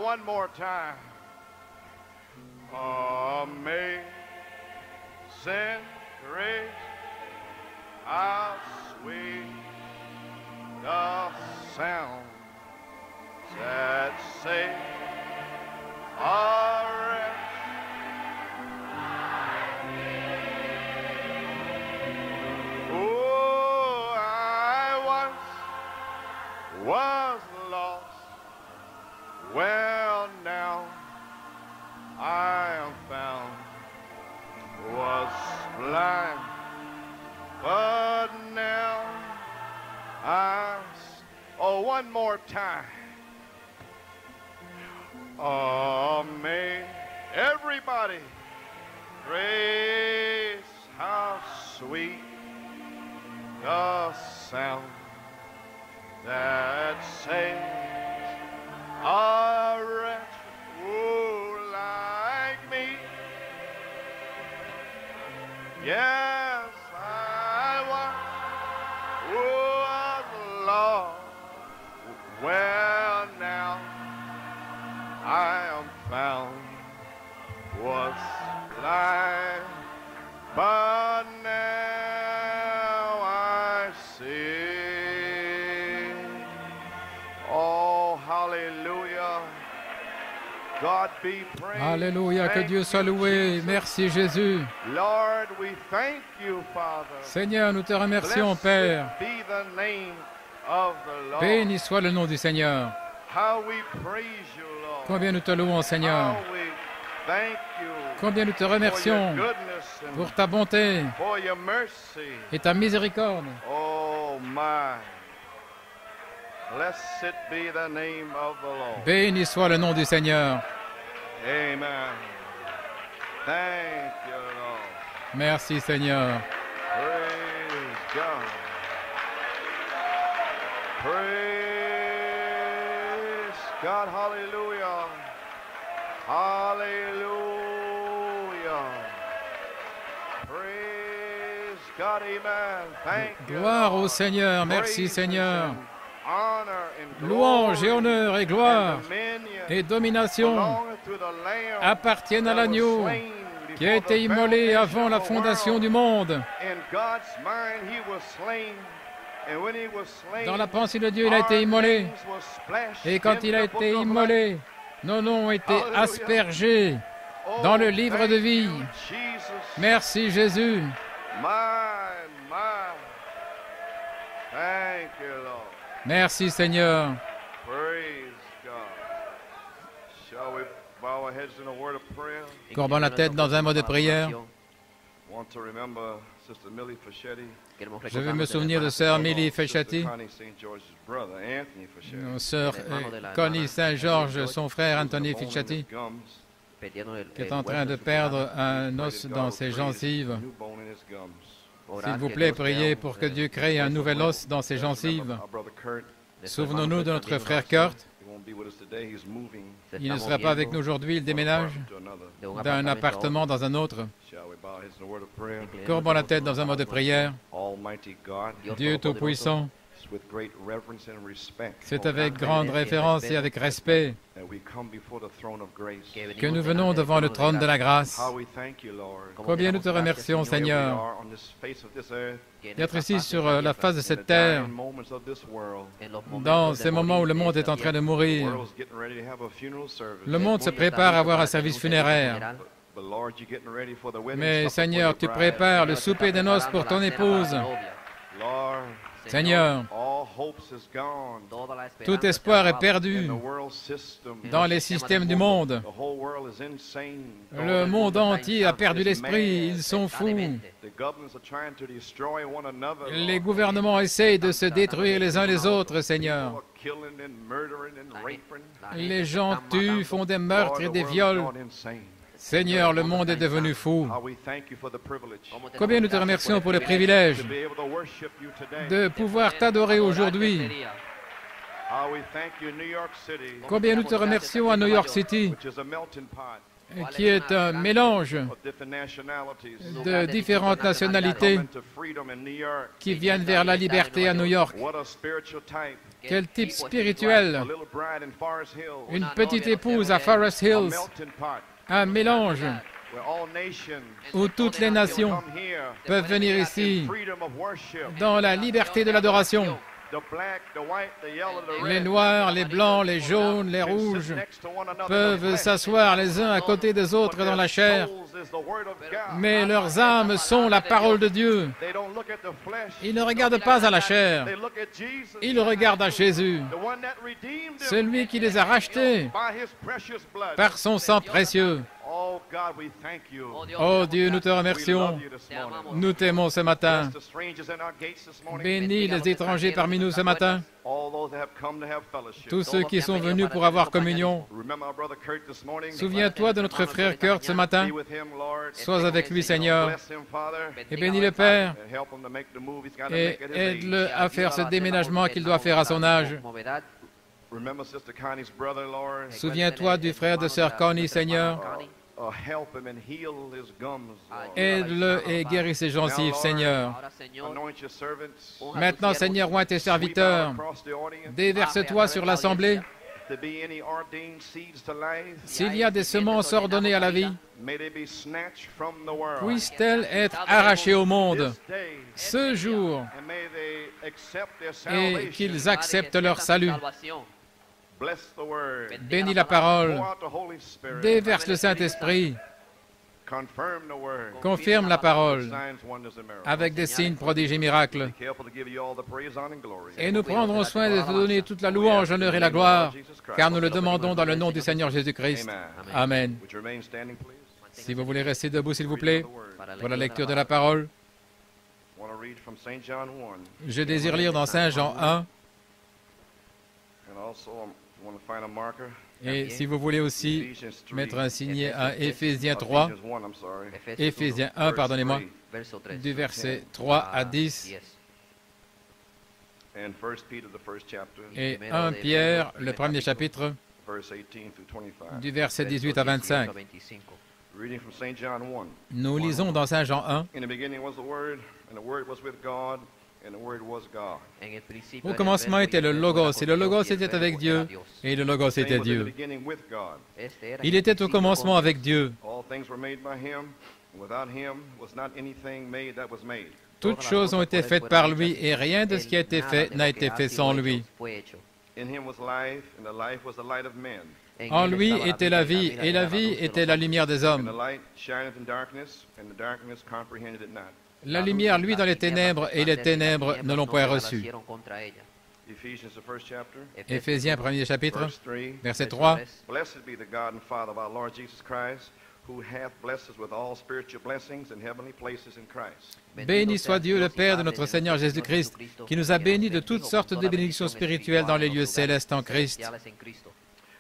one more time. Amazing grace, how sweet the sound that saved a wretch like me. Oh, I once was lost. Well, now I am found. Was blind, but now I'm. Oh, one more time. Amen. Everybody, praise how sweet the sound that saves a wretch who like me. Yes, I was lost. Well, now I am found. Was blind, but now I see. Oh, hallelujah. God be praised. Alléluia, que Dieu soit loué. Merci Jésus. Lord, we thank you, Father. Seigneur, nous te remercions, Père. Blessed be the name of the Lord. Béni soit le nom du Seigneur. How we praise you, Lord. Combien nous te louons, Seigneur. How we thank you Combien nous te for your remercions goodness and pour ta bonté for your mercy. et ta miséricorde. Oh my. Blessed be the name of the Lord. Béni soit le nom du Seigneur. Amen. Thank you, Lord. Merci, Seigneur. Praise God. Praise God. Hallelujah. Hallelujah. Praise God. Amen. Thank you. Gloire au Lord. Seigneur. Merci, Praises Seigneur. and honor and Louange et glory honneur et gloire and dominion et domination belongeth to the Lamb appartiennent à that was l'agneau slain qui a before été the immolé foundation avant la of the fondation world. du monde. In God's mind, he was slain. And when he was slain, Dans la pensée de Dieu, il a été our immolé. names were splashed Et quand in il a the book été of life. immolé, nos noms ont été Hallelujah. aspergés Oh, dans le livre thank de vie. you, Jesus. Merci Jésus. My. Thank you, Lord. Merci Seigneur. Praise God. Shall we bow our heads in a word of prayer? Courbons la tête dans un mot de prière. Want to remember Sister Millie Fischetti, Je vais me souvenir de sœur Millie Feschati, Connie St. George's brother, Anthony Fischetti. nos sœurs Connie Saint-Georges, son frère Anthony Feschati, qui est en train de perdre un os dans ses gencives. S'il vous plaît, priez pour que Dieu crée un nouvel os dans ses gencives. Souvenons-nous de notre frère Kurt. Il ne sera pas avec nous aujourd'hui, il déménage d'un appartement dans un autre. Courbons la tête dans un mot de prière. Dieu Tout-Puissant, c'est avec grande révérence et avec respect que nous venons devant le trône de la grâce. Combien nous te remercions, Seigneur, d'être ici sur la face de cette terre, dans ces moments où le monde est en train de mourir. Le monde se prépare à avoir un service funéraire. Mais Seigneur, tu prépares le souper de noces pour ton épouse. Seigneur, tout espoir est perdu dans les systèmes du monde. Le monde entier a perdu l'esprit, ils sont fous. Les gouvernements essayent de se détruire les uns les autres, Seigneur. Les gens tuent, font des meurtres et des viols. Seigneur, le monde est devenu fou. Combien nous te remercions pour le privilège de pouvoir t'adorer aujourd'hui. Combien nous te remercions à New York City, qui est un mélange de différentes nationalités qui viennent vers la liberté à New York. Quel type spirituel! Une petite épouse à Forest Hills, un mélange où toutes les nations peuvent venir ici dans la liberté de l'adoration. Les noirs, les blancs, les jaunes, les rouges peuvent s'asseoir les uns à côté des autres dans la chair, mais leurs âmes sont la parole de Dieu. Ils ne regardent pas à la chair, ils regardent à Jésus, celui qui les a rachetés par son sang précieux. Oh Dieu, nous te remercions. Nous t'aimons ce matin. Bénis les étrangers parmi nous ce matin. Tous ceux qui sont venus pour avoir communion. Souviens-toi de notre frère Kurt ce matin. Sois avec lui, Seigneur. Et bénis le Père. Et aide-le à faire ce déménagement qu'il doit faire à son âge. Souviens-toi du frère de sœur Connie, Seigneur. Aide-le et guéris ses gencives, Seigneur. Maintenant, Seigneur, oins tes serviteurs. Déverse-toi sur l'assemblée. S'il y a des semences ordonnées à la vie, puissent-elles être arrachées au monde ce jour et qu'ils acceptent leur salut. Bénis la parole, déverse le Saint-Esprit, confirme la parole avec des signes, prodiges et miracles. Et nous prendrons soin de te donner toute la louange, l'honneur et la gloire, car nous le demandons dans le nom du Seigneur Jésus-Christ. Amen. Si vous voulez rester debout, s'il vous plaît, pour la lecture de la parole, je désire lire dans Saint Jean 1. Et si vous voulez aussi mettre un signet à Éphésiens 3, Éphésiens 1, pardonnez-moi, du verset 3 à 10, et 1 Pierre, le premier chapitre, du verset 18 à 25. Nous lisons dans Saint Jean 1. Au commencement était le Logos, et le Logos était avec Dieu, et le Logos était Dieu. Il était au commencement avec Dieu. Toutes choses ont été faites par lui, et rien de ce qui a été fait n'a été fait sans lui. En lui était la vie, et la vie était la lumière des hommes. La lumière, lui, dans les ténèbres, et les ténèbres ne l'ont point reçue. Éphésiens, premier chapitre, verset 3. Béni soit Dieu, le Père de notre Seigneur Jésus-Christ, qui nous a bénis de toutes sortes de bénédictions spirituelles dans les lieux célestes en Christ.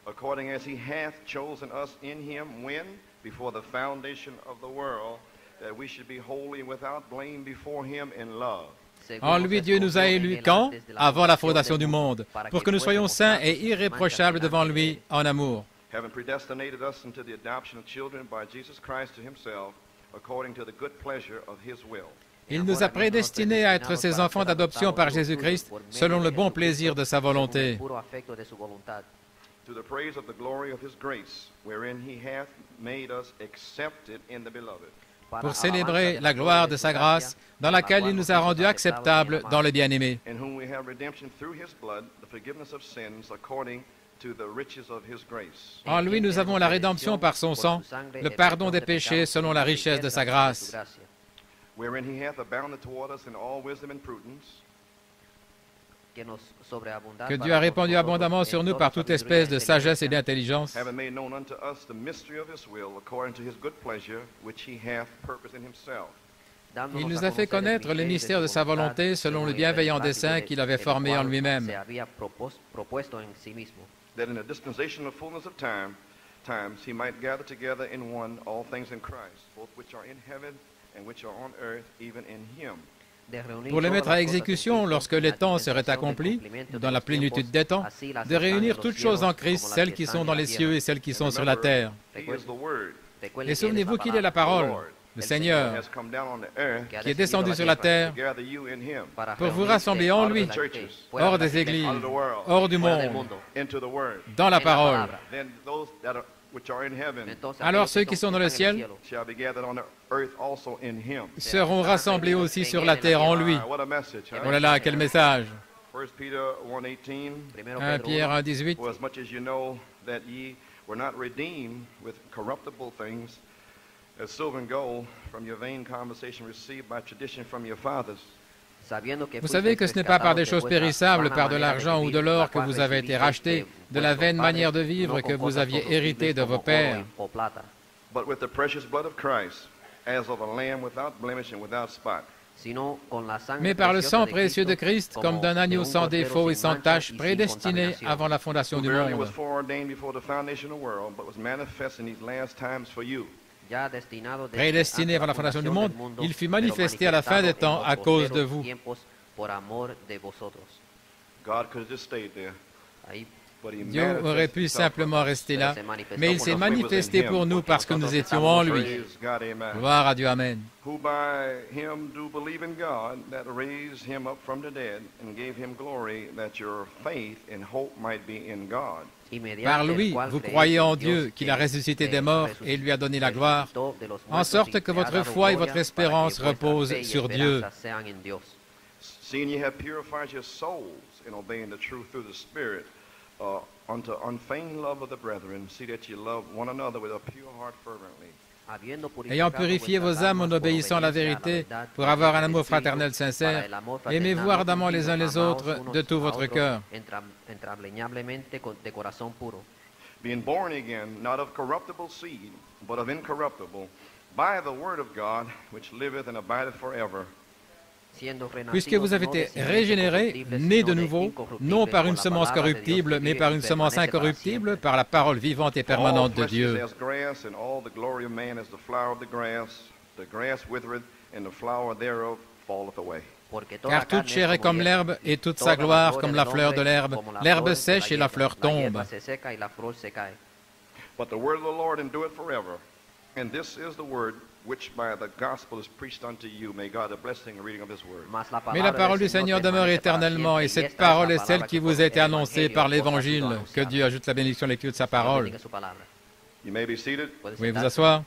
According as he hath chosen us in him when, before the foundation of the world, that we should be holy and without blame before him in love. En lui, Dieu nous a élus quand? Avant la fondation du monde, pour que nous soyons saints et irréprochables devant lui en amour. Having predestinated us into the adoption of children by Jesus Christ to himself, according to the good pleasure of his will. Il nous a prédestinés à être ses enfants d'adoption par Jésus-Christ, selon le bon plaisir de sa volonté. To the praise of the glory of his grace, wherein he hath made us accepted in the beloved. Pour célébrer la gloire de sa grâce, dans laquelle il nous a rendus acceptables dans le bien-aimé. In whom we have redemption through his blood, the forgiveness of sins according to the riches of his grace. En lui, nous avons la rédemption par son sang, le pardon des péchés selon la richesse de sa grâce. Wherein he hath abounded toward us in all wisdom and prudence. Que Dieu a répandu abondamment sur nous par toute espèce de sagesse et d'intelligence. Il nous a fait connaître le mystère de sa volonté selon le bienveillant dessein qu'il avait formé en lui-même. pour les mettre à exécution lorsque les temps seraient accomplis, dans la plénitude des temps, de réunir toutes choses en Christ, celles qui sont dans les cieux et celles qui sont sur la terre. Et souvenez-vous qu'il est la parole, le Seigneur, qui est descendu sur la terre pour vous rassembler en lui, hors des églises, hors du monde, dans la parole. Alors ceux qui sont dans le ciel seront rassemblés aussi sur la terre en lui. Oh là là, quel message! 1 Pierre 1, 18. As silver and gold from your vain conversation received by tradition from your fathers. Vous savez que ce n'est pas par des choses périssables, par de l'argent ou de l'or que vous avez été rachetés, de la vaine manière de vivre que vous aviez hérité de vos pères, But with the precious blood of Christ, as of a lamb without blemish and without spot. mais par le sang précieux de Christ, comme d'un agneau sans défaut et sans tache, prédestiné avant la fondation du Verily monde. was foreordained before the foundation of the world, but was manifest in these last times for you. Prédestiné avant la fondation du monde, il fut manifesté à la fin des temps à cause de vous. God could have just stayed there. But he Dieu manifested aurait pu himself. simplement rester là, mais il s'est manifesté pour nous parce que nous étions en lui. Praise God, amen. Gloire à Dieu, Amen. Who by him do believe in God, that raised him up from the dead, and gave him glory, that your faith and hope might be in God. Par lui, vous croyez en Dieu, qu'il a ressuscité des morts et lui a donné la gloire, en sorte que votre foi et votre espérance reposent sur Dieu. Seeing ye have purified your souls in obeying the truth through the Spirit, unto unfeigned love of the brethren, see that ye love one another with a pure heart fervently. Ayant purifié vos âmes en obéissant à la vérité, pour avoir un amour fraternel sincère, aimez-vous ardemment les uns les autres de tout votre cœur. Being born again, not of corruptible seed, but of incorruptible, by the word of God, which liveth and abideth forever. Puisque vous avez été régénérés, nés de nouveau, non par une semence corruptible, mais par une semence incorruptible, par la parole vivante et permanente de Dieu. Car toute chair est comme l'herbe, et toute sa gloire comme la fleur de l'herbe. L'herbe sèche et la fleur tombe. But the word of the Lord endureth forever. And this is the word which by the gospel is preached unto you. May God have blessing and reading of his word. Mais la parole du Seigneur demeure éternellement, et cette parole est celle qui vous a été annoncée par l'Évangile. Que Dieu ajoute la bénédiction à l'écoute de sa parole. You may be seated. Vous pouvez vous asseoir.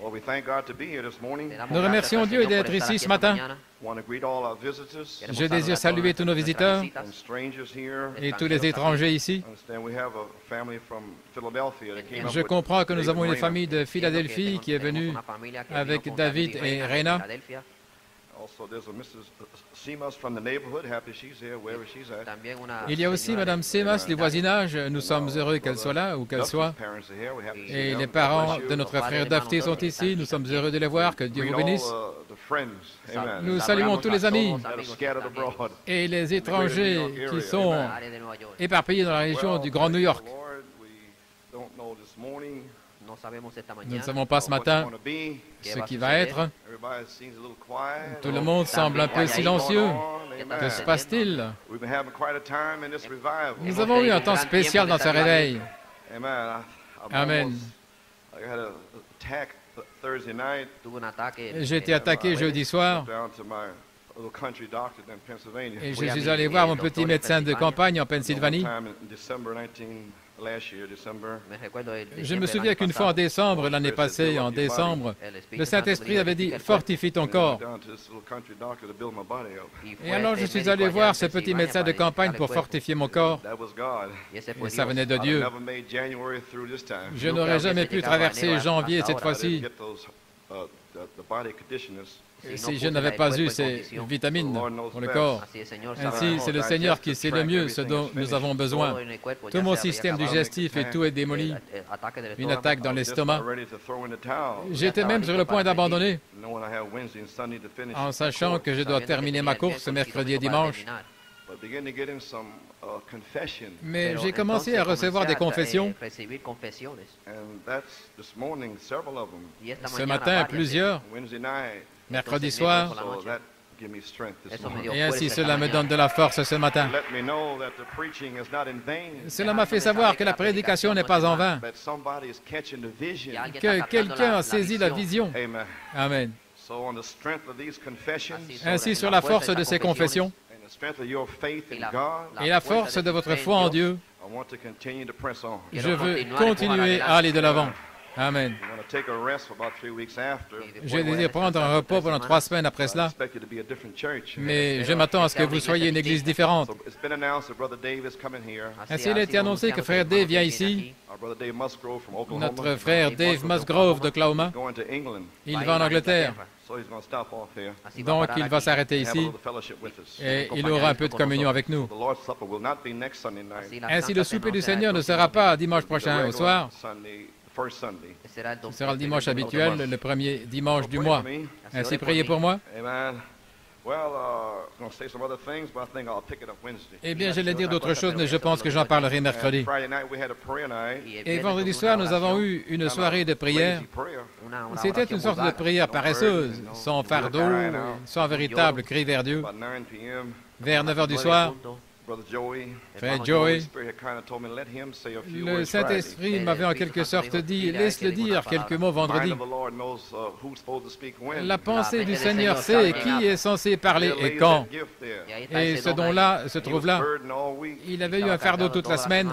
Well, we thank God to be here this morning. Nous remercions Dieu d'être ici ce matin. Want to greet all our visitors Je désire saluer tous nos visiteurs and strangers here. et tous les étrangers ici. I understand we have a family from Philadelphia that came up Je with comprends que nous David avons une Rayner. famille de Philadelphie qui est venue avec David et Rena. Also, there's a Mrs. Seamus from the neighborhood. Happy she's here, wherever she's at. Il y a aussi Madame Semas du voisinage. Nous sommes heureux qu'elle soit là, où qu'elle soit. Parents are here. We're happy to see Et them. les God parents bless you. de notre frère Dafté sont ici. Nous sommes heureux de les voir. Que Dieu vous Greet all, bénisse. the friends. Amen. Nous saluons tous les amis That are scattered abroad. et les étrangers qui sont éparpillés dans la région du Grand New York. Lord, we don't know this morning Nous ne savons pas ce matin what it's gonna be. ce qui va être. Everybody seems a little quiet. Tout le monde semble un peu silencieux. Que se passe-t-il? We've been having quite a time in this revival. Nous avons eu un temps spécial dans ce réveil. Amen. Amen. I had an attack Thursday night. J'ai été attaqué jeudi soir Down to my little country doctor in Pennsylvania. et je suis allé voir mon petit médecin de campagne en Pennsylvanie. Time in December 19, last year, December. Je me souviens qu'une fois en décembre, l'année passée, en décembre, le Saint-Esprit avait dit « Fortifie ton corps Down to this little country doctor to build my body up. ». Et alors je suis allé voir ce petit médecin de campagne pour fortifier mon corps. That was God. Et ça venait de I'd Dieu. never made January through this time. Je n'aurais jamais pu traverser janvier cette I fois-ci didn't get those, the body conditioners. si je n'avais pas eu ces vitamines pour le corps. Ainsi, c'est le Seigneur qui sait le mieux ce dont nous avons besoin. Tout mon système digestif et tout est démoli. Une attaque dans l'estomac. Ready to throw in the towel. J'étais même sur le point d'abandonner, Knowing I have Wednesday and Sunday to finish. en sachant que je dois terminer ma course ce mercredi et dimanche. But begin to get in some confession. Mais j'ai commencé à recevoir des confessions. And that's this morning, several of them. Ce matin, plusieurs. Wednesday night. Mercredi soir, So that Et ainsi, cela me donne de la force ce matin. Cela m'a fait savoir que la prédication n'est pas en vain, que quelqu'un a saisi la vision. Amen. Ainsi, sur la force de ces confessions et la force de votre foi en Dieu, je veux continuer à aller de l'avant. Amen. Je désire prendre un repos pendant 3 semaines après cela, mais je m'attends à ce que vous soyez une église différente. Ainsi, il a été annoncé que frère Dave vient ici. Notre frère Dave Musgrove d'Oklahoma, il va en Angleterre. Donc, il va s'arrêter ici et il aura un peu de communion avec nous. Ainsi, le souper du Seigneur ne sera pas dimanche prochain au soir. Ce sera le dimanche habituel, le premier dimanche du mois. Ainsi, priez pour moi. Eh bien, j'allais dire d'autres choses, mais je pense que j'en parlerai mercredi. Et vendredi soir, nous avons eu une soirée de prière. C'était une sorte de prière paresseuse, sans fardeau, sans véritable cri vers Dieu. Vers 9 h du soir, frère Joey, le Saint-Esprit m'avait en quelque sorte dit, laisse-le dire quelques mots vendredi. La pensée du Seigneur sait qui est censé parler et quand. Et ce don-là se trouve là. Il avait eu un fardeau toute la semaine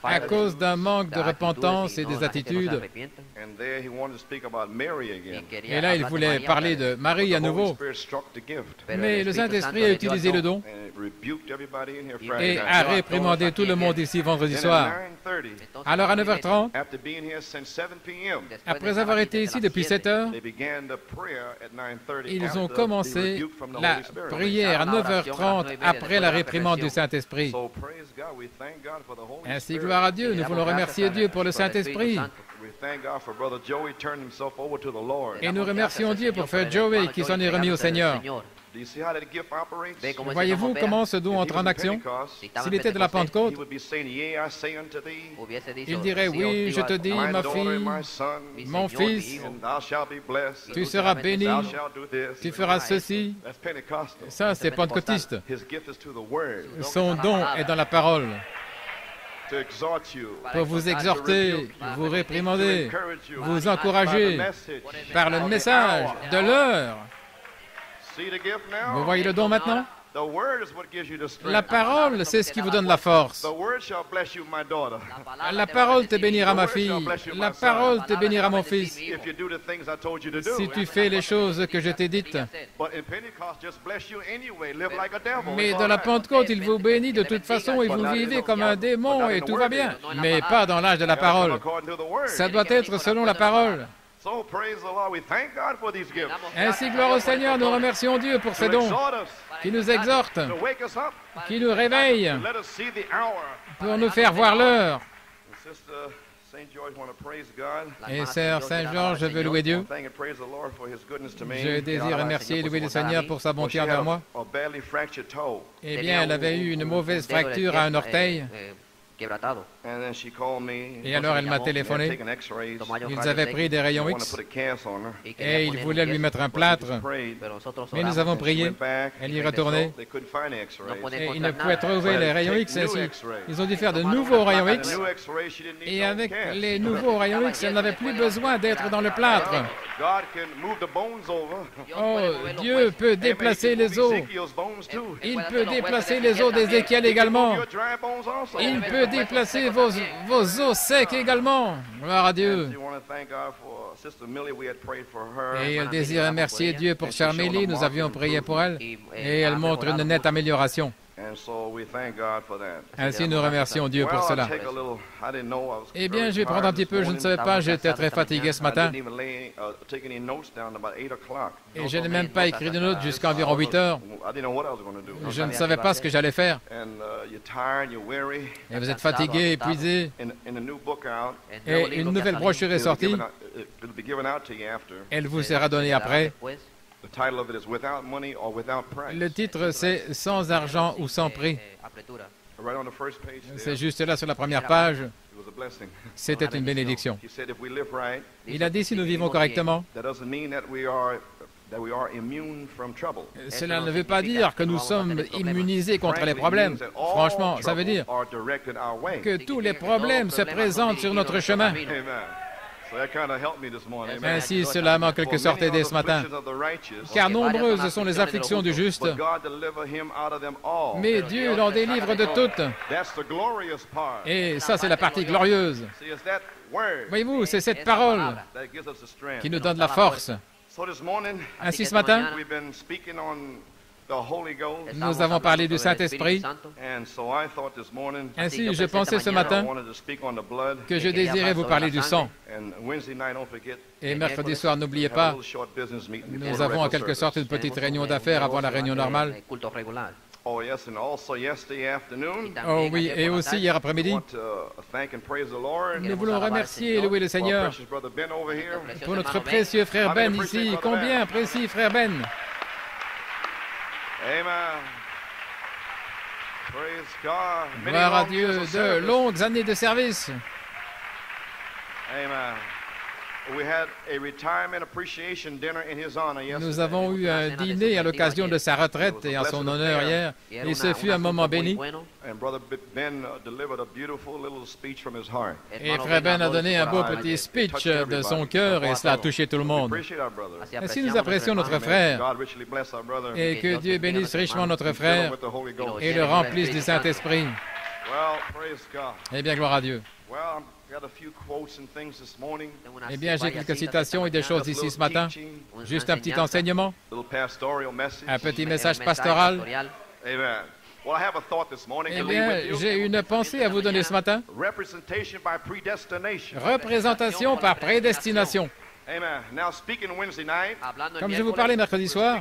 à cause d'un manque de repentance et des attitudes. Et là, il voulait parler de Marie à nouveau. Mais le Saint-Esprit a utilisé le don et a réprimandé tout le monde ici vendredi soir. Alors à 9h30, après avoir été ici depuis 7 heures, ils ont commencé la prière à 9h30 après la réprimande du Saint-Esprit. Ainsi, gloire à Dieu, nous voulons remercier Dieu pour le Saint-Esprit. Et nous remercions Dieu pour frère Joey qui s'en est remis au Seigneur. Voyez-vous comment ce don entre en action? S'il était de la Pentecôte, il dirait, oui, je te dis, ma fille, mon fils, tu seras béni, tu feras ceci. Ça, c'est pentecôtiste. Son don est dans la parole. Pour vous exhorter, vous réprimander, vous encourager par le message de l'heure. Vous voyez le don maintenant? La parole, c'est ce qui vous donne la force. La parole te bénira, ma fille. La parole te bénira, mon fils. Si tu fais les choses que je t'ai dites. Mais dans la Pentecôte, il vous bénit de toute façon et vous vivez comme un démon et tout va bien. Mais pas dans l'âge de la parole. Ça doit être selon la parole. Ainsi, gloire au Seigneur, nous remercions Dieu pour ces dons qui nous exhortent, qui nous réveillent pour nous faire voir l'heure. Et sœur Saint-Georges, je veux louer Dieu. Je désire remercier et louer le Seigneur pour sa bonté envers moi. Eh bien, elle avait eu une mauvaise fracture à un orteil. Et alors elle m'a téléphoné. Ils avaient pris des rayons X et ils voulaient lui mettre un plâtre. Mais nous avons prié. Elle y retournait. Et ils ne pouvaient trouver les rayons X ainsi. Ils ont dû faire de nouveaux rayons X. Et avec les nouveaux rayons X, elle n'avait plus besoin d'être dans le plâtre. Oh, Dieu peut déplacer les os. Il peut déplacer les os d'Ézéchiel également. Il peut déplacer vos os secs également. Gloire à Dieu. Et elle désire remercier Dieu pour Charmélie. Nous avions prié pour elle. Et elle montre une nette amélioration. Ainsi, nous remercions Dieu pour cela. Eh bien, je vais prendre un petit peu, je ne savais pas, j'étais très fatigué ce matin. Et je n'ai même pas écrit de notes jusqu'à environ 8 heures. Je ne savais pas ce que j'allais faire. Et vous êtes fatigué, épuisé. Et une nouvelle brochure est sortie. Elle vous sera donnée après. Le titre, c'est « Sans argent ou sans prix ». C'est juste là sur la première page. C'était une bénédiction. Il a dit si nous vivons correctement, Cela ne veut pas dire que nous sommes immunisés contre les problèmes. Franchement, ça veut dire que tous les problèmes se présentent sur notre chemin. Ainsi, cela m'a en quelque sorte aidé ce matin. Car nombreuses sont les afflictions du juste, mais Dieu l'en délivre de toutes. Et ça, c'est la partie glorieuse. Voyez-vous, c'est cette parole qui nous donne la force. Ainsi, ce matin, nous avons parlé du Saint-Esprit. Ainsi, je pensais ce matin que je désirais vous parler du sang. Et mercredi soir, n'oubliez pas, nous avons en quelque sorte une petite réunion d'affaires avant la réunion normale. Oh oui, et aussi hier après-midi, nous voulons remercier et louer le Seigneur pour notre précieux frère Ben ici. Combien apprécie frère Ben? Gloire à Dieu, de longues années de service. Nous avons eu un dîner à l'occasion de sa retraite et en son honneur hier, et ce fut un moment béni. Et frère Ben a donné un beau petit speech de son cœur et cela a touché tout le monde. Ainsi nous apprécions notre frère et que Dieu bénisse richement notre frère et le remplisse du Saint-Esprit. Eh bien, gloire à Dieu. Eh bien, j'ai quelques citations et des choses ici ce matin. Juste un petit enseignement, un petit message pastoral. Eh bien, j'ai une pensée à vous donner ce matin. Représentation par prédestination. Comme je vous parlais mercredi soir,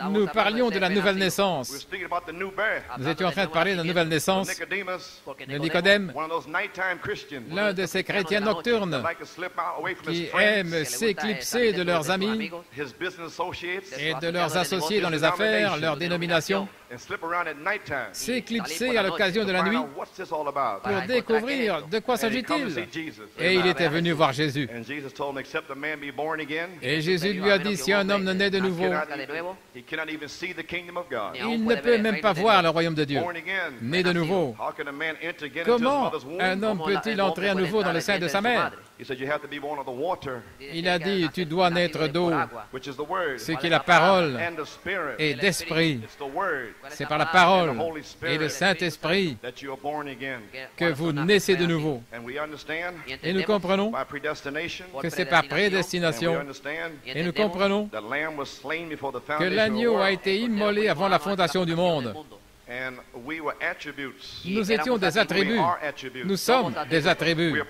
nous parlions de la nouvelle naissance. Nous étions en train de parler de la nouvelle naissance de Nicodème, l'un de ces chrétiens nocturnes qui aiment s'éclipser de leurs amis et de leurs associés dans les affaires, leur dénomination, s'éclipser à l'occasion de la nuit pour découvrir de quoi s'agit-il. Et il était venu voir Jésus. Et Jésus lui a dit, si un homme ne naît de nouveau, il ne peut même pas voir le royaume de Dieu. Né de nouveau. Comment un homme peut-il entrer à nouveau dans le sein de sa mère? Il a dit, tu dois naître d'eau, ce qui est la parole et d'esprit. C'est par la parole et le Saint-Esprit que vous naissez de nouveau. Et nous comprenons que c'est par prédestination. Et nous comprenons que l'agneau a été immolé avant la fondation du monde. Nous étions des attributs. Nous sommes des attributs.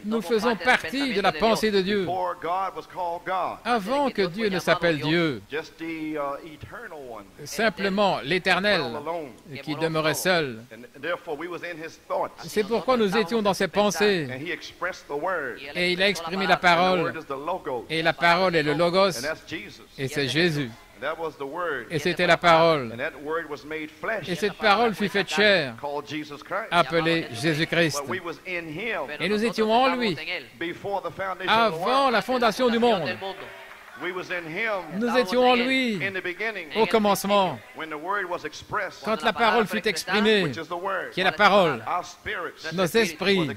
Nous faisons partie de la pensée de Dieu avant que Dieu ne s'appelle Dieu. Simplement l'Éternel qui demeurait seul. C'est pourquoi nous étions dans ses pensées. Et il a exprimé la parole. Et la parole est le Logos. Et c'est Jésus. Et c'était la parole. Et cette parole fut faite chair, appelée Jésus-Christ. Et nous étions en lui avant la fondation du monde. Nous étions en lui au commencement, quand la parole fut exprimée, qui est la parole. Nos esprits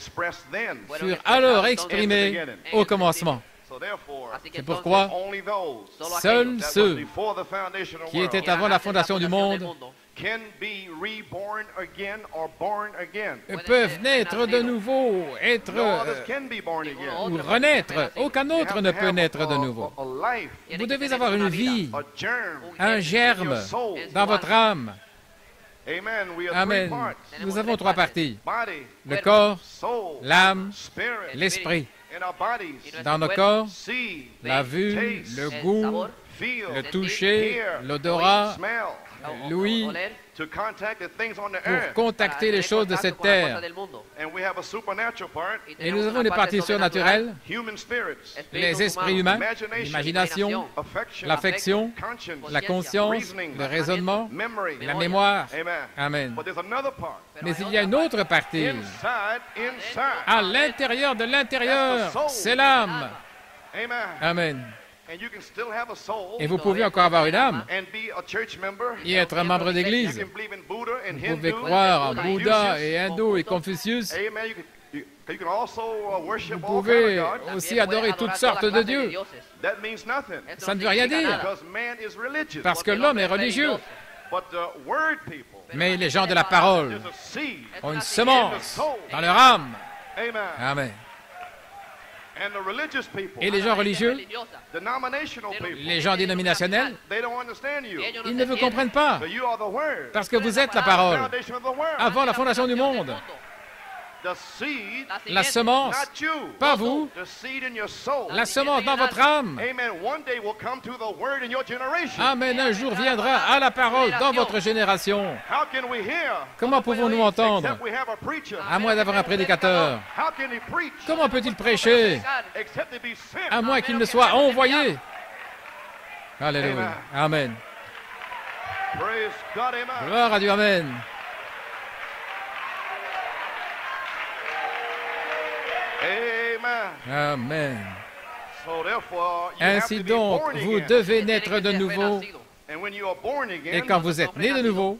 furent alors exprimés au commencement. C'est pourquoi seuls ceux qui étaient avant la fondation du monde peuvent naître de nouveau, ou renaître. Aucun autre ne peut naître de nouveau. Vous devez avoir une vie, un germe dans votre âme. Amen. Nous avons trois parties. Le corps, l'âme, l'esprit. Dans nos corps, la vue, le goût, le toucher, l'odorat, l'ouïe, pour contacter les choses de cette terre. Et nous avons des parties surnaturelles, les esprits humains, l'imagination, l'affection, la conscience, le raisonnement, la mémoire. Amen. Mais il y a une autre partie. À l'intérieur de l'intérieur, c'est l'âme. Amen. Et vous pouvez encore avoir une âme et être un membre d'église. Vous pouvez croire en Bouddha et hindou et Confucius. Vous pouvez aussi adorer toutes sortes de dieux. Ça ne veut rien dire, parce que l'homme est religieux. Mais les gens de la parole ont une semence dans leur âme. Amen. Et les gens religieux, les gens dénominationnels, ils ne vous comprennent pas, parce que vous êtes la parole avant la fondation du monde. La semence, pas vous, la semence dans votre âme. Amen, un jour viendra à la parole dans votre génération. Comment pouvons-nous entendre, à moins d'avoir un prédicateur? Comment peut-il prêcher, à moins qu'il ne soit envoyé? Alléluia. Amen. Gloire à Dieu. Amen. Amen. Ainsi donc, vous devez naître de nouveau. Et quand vous êtes né de nouveau,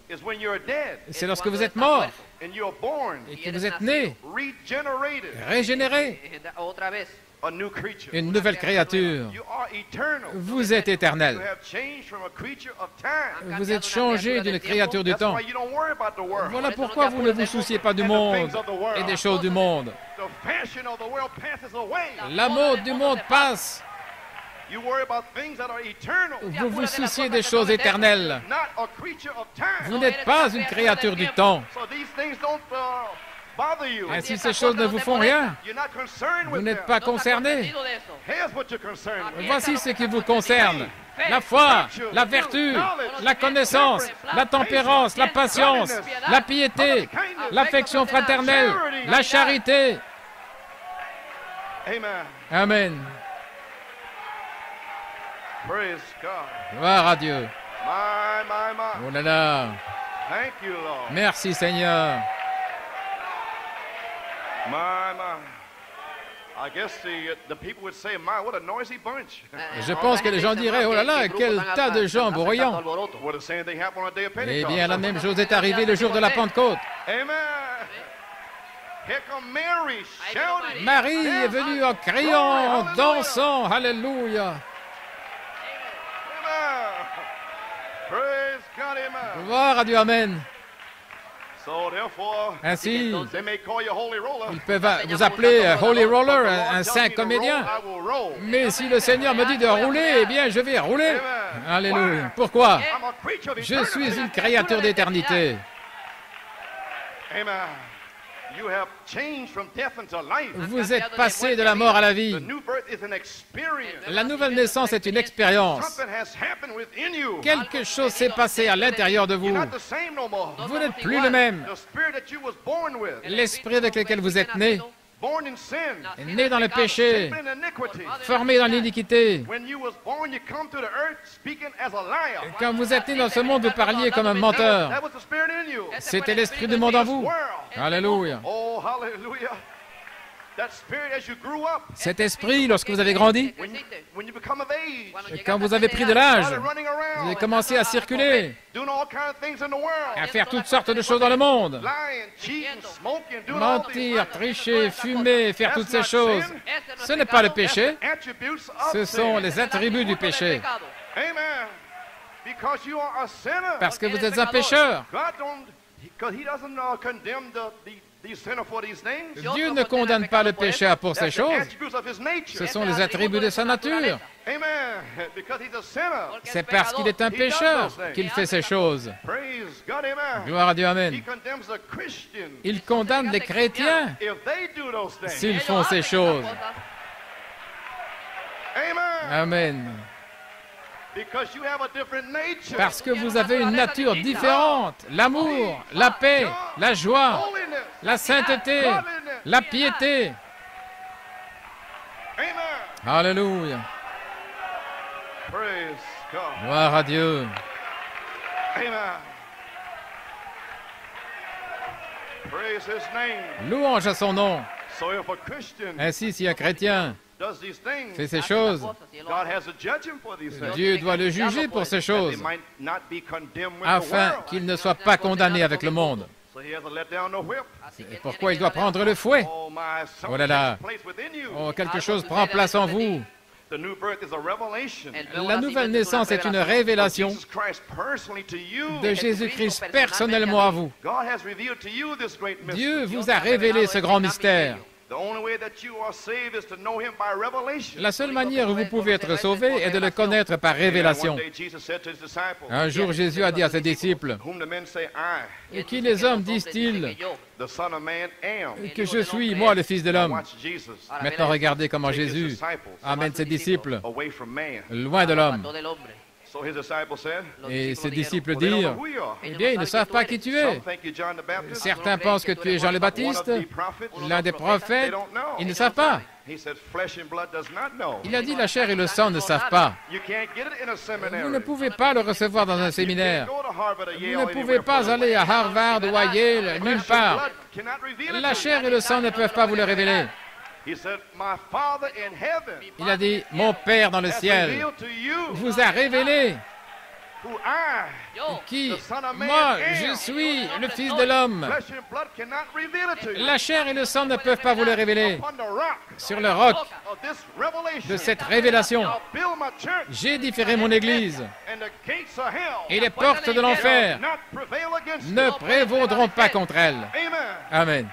c'est lorsque vous êtes mort et que vous êtes né, régénéré, une nouvelle créature. Vous êtes éternel. Vous êtes changé d'une créature du temps. Voilà pourquoi vous ne vous souciez pas du monde et des choses du monde. La mode du monde passe. Vous vous souciez des choses éternelles. Vous n'êtes pas une créature du temps. Ainsi, ces choses ne vous font rien. Vous n'êtes pas concerné. Voici ce qui vous concerne. La foi, la vertu, la connaissance, la tempérance, la patience, la piété, l'affection fraternelle, la charité. Amen. Gloire à Dieu. Oh là là. Merci Seigneur. Je pense que les gens diraient, oh là là, quel tas de gens bruyants. Eh bien, la même chose est arrivée le jour de la Pentecôte. Marie est venue en criant, en dansant. Alléluia. Gloire à Dieu. Amen. Ainsi, ils peuvent vous appeler Holy Roller, un saint comédien. Mais si le Seigneur me dit de rouler, eh bien, je vais rouler. Alléluia. Pourquoi? Je suis une créature d'éternité. Vous êtes passé de la mort à la vie. La nouvelle naissance est une expérience. Quelque chose s'est passé à l'intérieur de vous. Vous n'êtes plus le même. L'esprit avec lequel vous êtes né, né dans le péché, formé dans l'iniquité. Quand vous êtes né dans ce monde, vous parliez comme un menteur. C'était l'esprit du monde en vous. Alléluia. Cet esprit, lorsque vous avez grandi, et quand vous avez pris de l'âge, vous avez commencé à circuler, à faire toutes sortes de choses dans le monde. Mentir, tricher, fumer, faire toutes ces choses. Ce n'est pas le péché, ce sont les attributs du péché. Parce que vous êtes un pécheur. Dieu ne condamne pas le pécheur pour ces choses. Ce sont les attributs de sa nature. C'est parce qu'il est un pécheur qu'il fait ces choses. Gloire à Dieu, amen. Il condamne les chrétiens s'ils font ces choses. Amen. Parce que vous avez une nature différente. L'amour, la paix, la joie, la sainteté, la piété. Alléluia. Gloire à Dieu. Louange à son nom. Ainsi, si un chrétien fait ces choses, Dieu doit le juger pour ces choses, afin qu'il ne soit pas condamné avec le monde. Et pourquoi il doit prendre le fouet? Oh là là, oh, quelque chose prend place en vous. La nouvelle naissance est une révélation de Jésus-Christ personnellement à vous. Dieu vous a révélé ce grand mystère. La seule manière où vous pouvez être sauvé est de le connaître par révélation. Un jour, Jésus a dit à ses disciples, « Qui les hommes disent-ils que je suis, moi, le Fils de l'homme ?» Maintenant, regardez comment Jésus amène ses disciples loin de l'homme. Et ses disciples dirent, « Eh bien, ils ne savent pas qui tu es. Certains pensent que tu es Jean le Baptiste, l'un des prophètes. Ils ne savent pas. » Il a dit, « La chair et le sang ne savent pas. » Vous ne pouvez pas le recevoir dans un séminaire. Vous ne pouvez pas aller à Harvard ou à Yale, nulle part. La chair et le sang ne peuvent pas vous le révéler. Il a dit, « Mon Père dans le ciel vous a révélé qui, moi, je suis le Fils de l'homme. La chair et le sang ne peuvent pas vous le révéler. Sur le roc de cette révélation, j'édifierai mon Église, et les portes de l'enfer ne prévaudront pas contre elle. » Amen.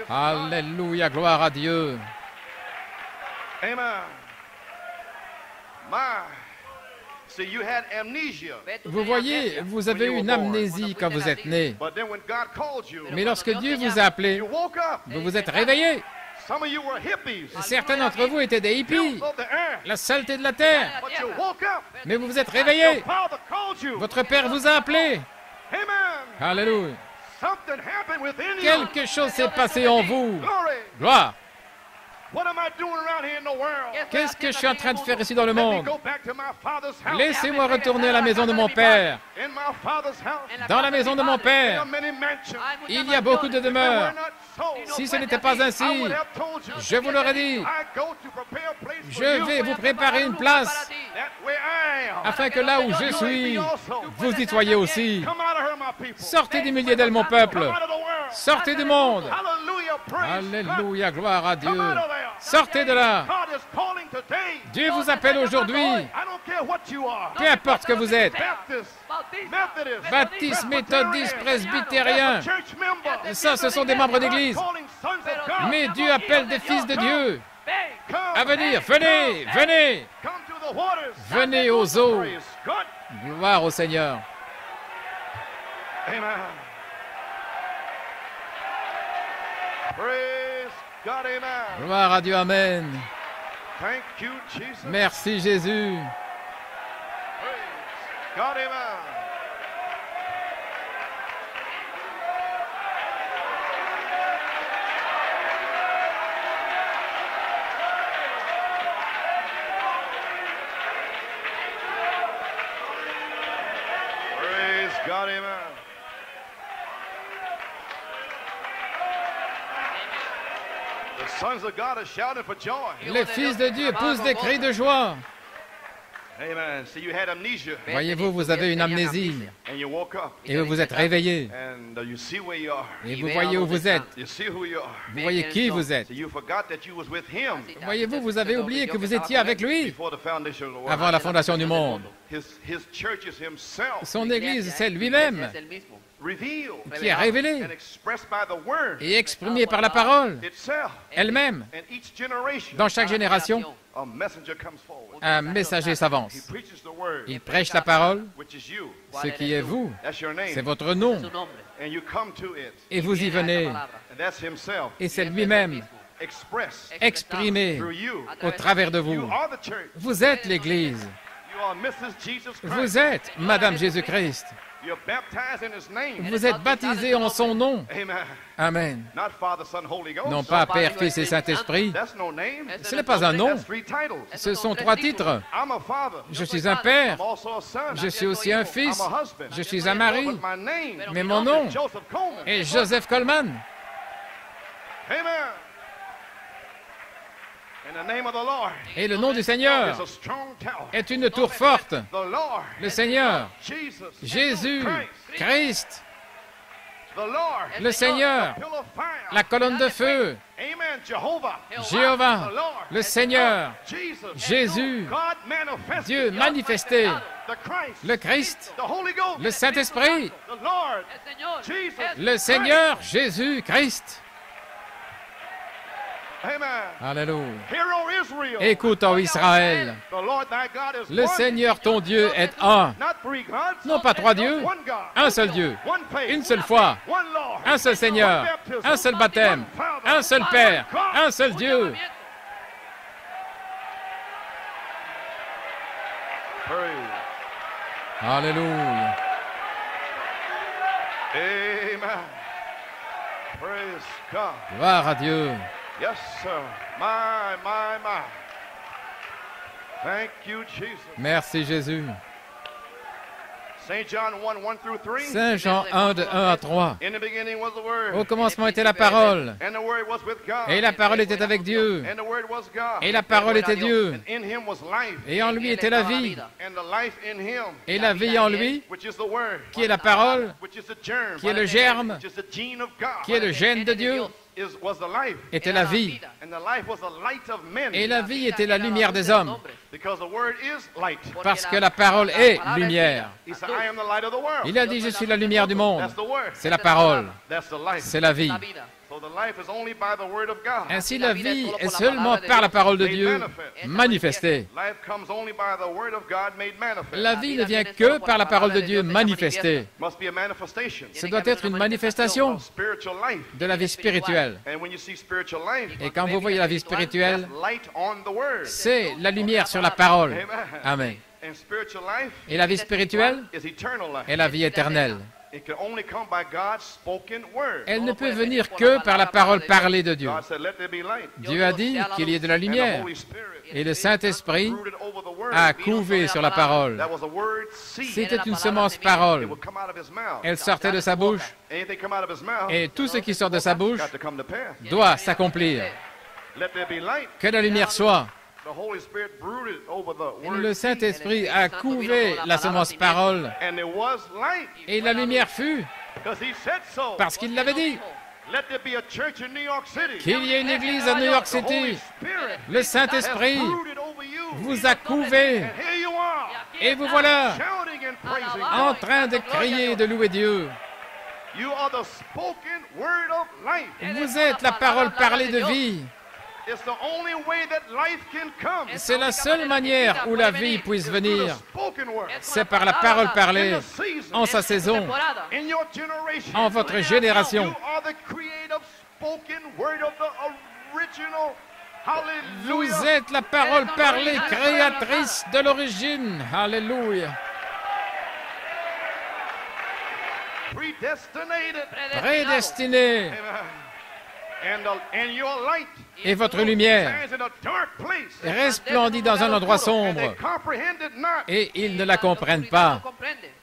Alléluia, gloire à Dieu. Vous voyez, vous avez eu une amnésie quand vous êtes né. Mais lorsque Dieu vous a appelé, vous vous êtes réveillé. Certains d'entre vous étaient des hippies, la saleté de la terre. Mais vous vous êtes réveillés. Votre Père vous a appelé. Alléluia. Quelque chose s'est passé en vous. Gloire. Qu'est-ce que je suis en train de faire ici dans le monde? Laissez-moi retourner à la maison de mon Père. Dans la maison de mon Père, il y a beaucoup de demeures. Si ce n'était pas ainsi, je vous l'aurais dit. Je vais vous préparer une place, afin que là où je suis, vous y soyez aussi. Sortez du milieu d'elle, mon peuple. Sortez du monde. Alléluia, gloire à Dieu. Sortez de là. Dieu vous appelle aujourd'hui. Peu importe ce que vous êtes. Baptiste, méthodiste, presbytérien. Ça, ce sont des membres d'église. Mais Dieu appelle des fils de Dieu à venir. Venez, venez. Venez aux eaux. Gloire au Seigneur. Amen. Praise God, amen. Gloire à Dieu, amen. Thank you, Jesus. Merci Jésus. Praise God, amen. Praise God, amen. Les fils de Dieu poussent des cris de joie. Voyez-vous, vous avez une amnésie. Et vous vous êtes réveillé. Et vous voyez où vous êtes. Vous voyez qui vous êtes. Voyez-vous, vous avez oublié que vous étiez avec lui avant la fondation du monde. Son Église, c'est lui-même qui est révélé et exprimé par la parole elle-même. Dans chaque génération, un messager s'avance. Il prêche la parole, ce qui est vous, c'est votre nom, et vous y venez. Et c'est lui-même exprimé au travers de vous. Vous êtes l'Église. Vous êtes Madame Jésus-Christ. Vous êtes baptisés en son nom. Amen. Non pas Père, Fils et Saint-Esprit. Ce n'est pas un nom. Ce sont 3 titres. Je suis un père. Je suis aussi un fils. Je suis un mari. Mais mon nom est Joseph Coleman. Et le nom du Seigneur est une tour forte. Le Seigneur, Jésus, Christ, le Seigneur, la colonne de feu, Jéhovah, le Seigneur, Jésus, Dieu manifesté, le Christ, le Saint-Esprit, le Seigneur, Jésus, Christ. Alléluia. Écoute, ô Israël, le Seigneur ton Dieu est un. Non pas trois dieux, un seul Dieu, une seule foi, un seul Seigneur, un seul baptême, un seul Père, un seul Dieu. Alléluia. Gloire à Dieu. Yes, sir. My. Thank you, Jesus. Merci, Jésus. Saint John 1, 1 through 3. Saint Jean 1, de 1 à 3. In the beginning was the Word. Au commencement était la parole. And the Word was with God. Et la parole était avec Dieu. And the Word was God. Et la parole était Dieu. And in him was life. Et en lui était la vie. And the life in him. Et la vie en lui, Which is the Word. qui est la parole, Which is the germ. qui est le germe, Which is the gene of God. qui est le gène de Dieu, Was the life. était la vie. And the life was the light of men. Et la vie était la lumière des hommes. Because the Word is light. Parce que la parole est lumière. He said, I am the light of the world. Il a dit, je suis la lumière du monde. That's the Word. C'est la parole. That's the life. C'est la vie. So the life is only by the Word of God. Ainsi, la vie est seulement par la parole de Dieu manifestée. Life comes only by the Word of God made manifest. La vie ne vient que par la parole de Dieu manifestée. Must be a manifestation. Ce doit être une manifestation Of spiritual life. de la vie spirituelle. And when you see spiritual life, Et quand vous voyez la vie spirituelle, light on the Word. c'est la lumière sur la parole. Amen. And spiritual life Et la vie spirituelle is eternal life. est la vie éternelle. It can only come by God's spoken word. Elle ne peut venir que par la parole parlée de Dieu. God said, let there be light. Dieu a dit qu'il y ait de la And the lumière. Holy Spirit Et le Saint-Esprit brooded over the word. a couvé sur la parole. That was a word seed. C'était une semence It parole. would come out of his mouth. Elle sortait de sa bouche. Anything come out of his mouth Et tout ce qui sort de sa bouche got to come to pass. doit s'accomplir. Let there be light. Que la lumière soit. The Holy Spirit brooded over the word. Le Saint-Esprit a couvé la semence parole. And there was light. Et la lumière fut, Because he said so. parce qu'il l'avait dit. Let there be a church in New York City. Qu'il y ait une église à New York The Holy City. Spirit Le Saint-Esprit has brooded over you. vous a couvé. And here you are, Et vous voilà shouting and praising en God. train de crier et de louer Dieu. You are the spoken word of life. Vous êtes la parole parlée de vie. It's the only way that life can come. C'est la seule manière où la vie puisse Through the venir. spoken word. C'est par la parole parlée, In the season, en sa saison, in your generation, en votre génération. you are the creative spoken word of the original. Vous Hallelujah. êtes la parole parlée créatrice de l'origine. Alléluia. Predestinated. Prédestiné. Amen. And your light Et votre lumière stands in a dark place. resplendit dans un endroit And they sombre. comprehend it not. Et ils ne la comprennent pas.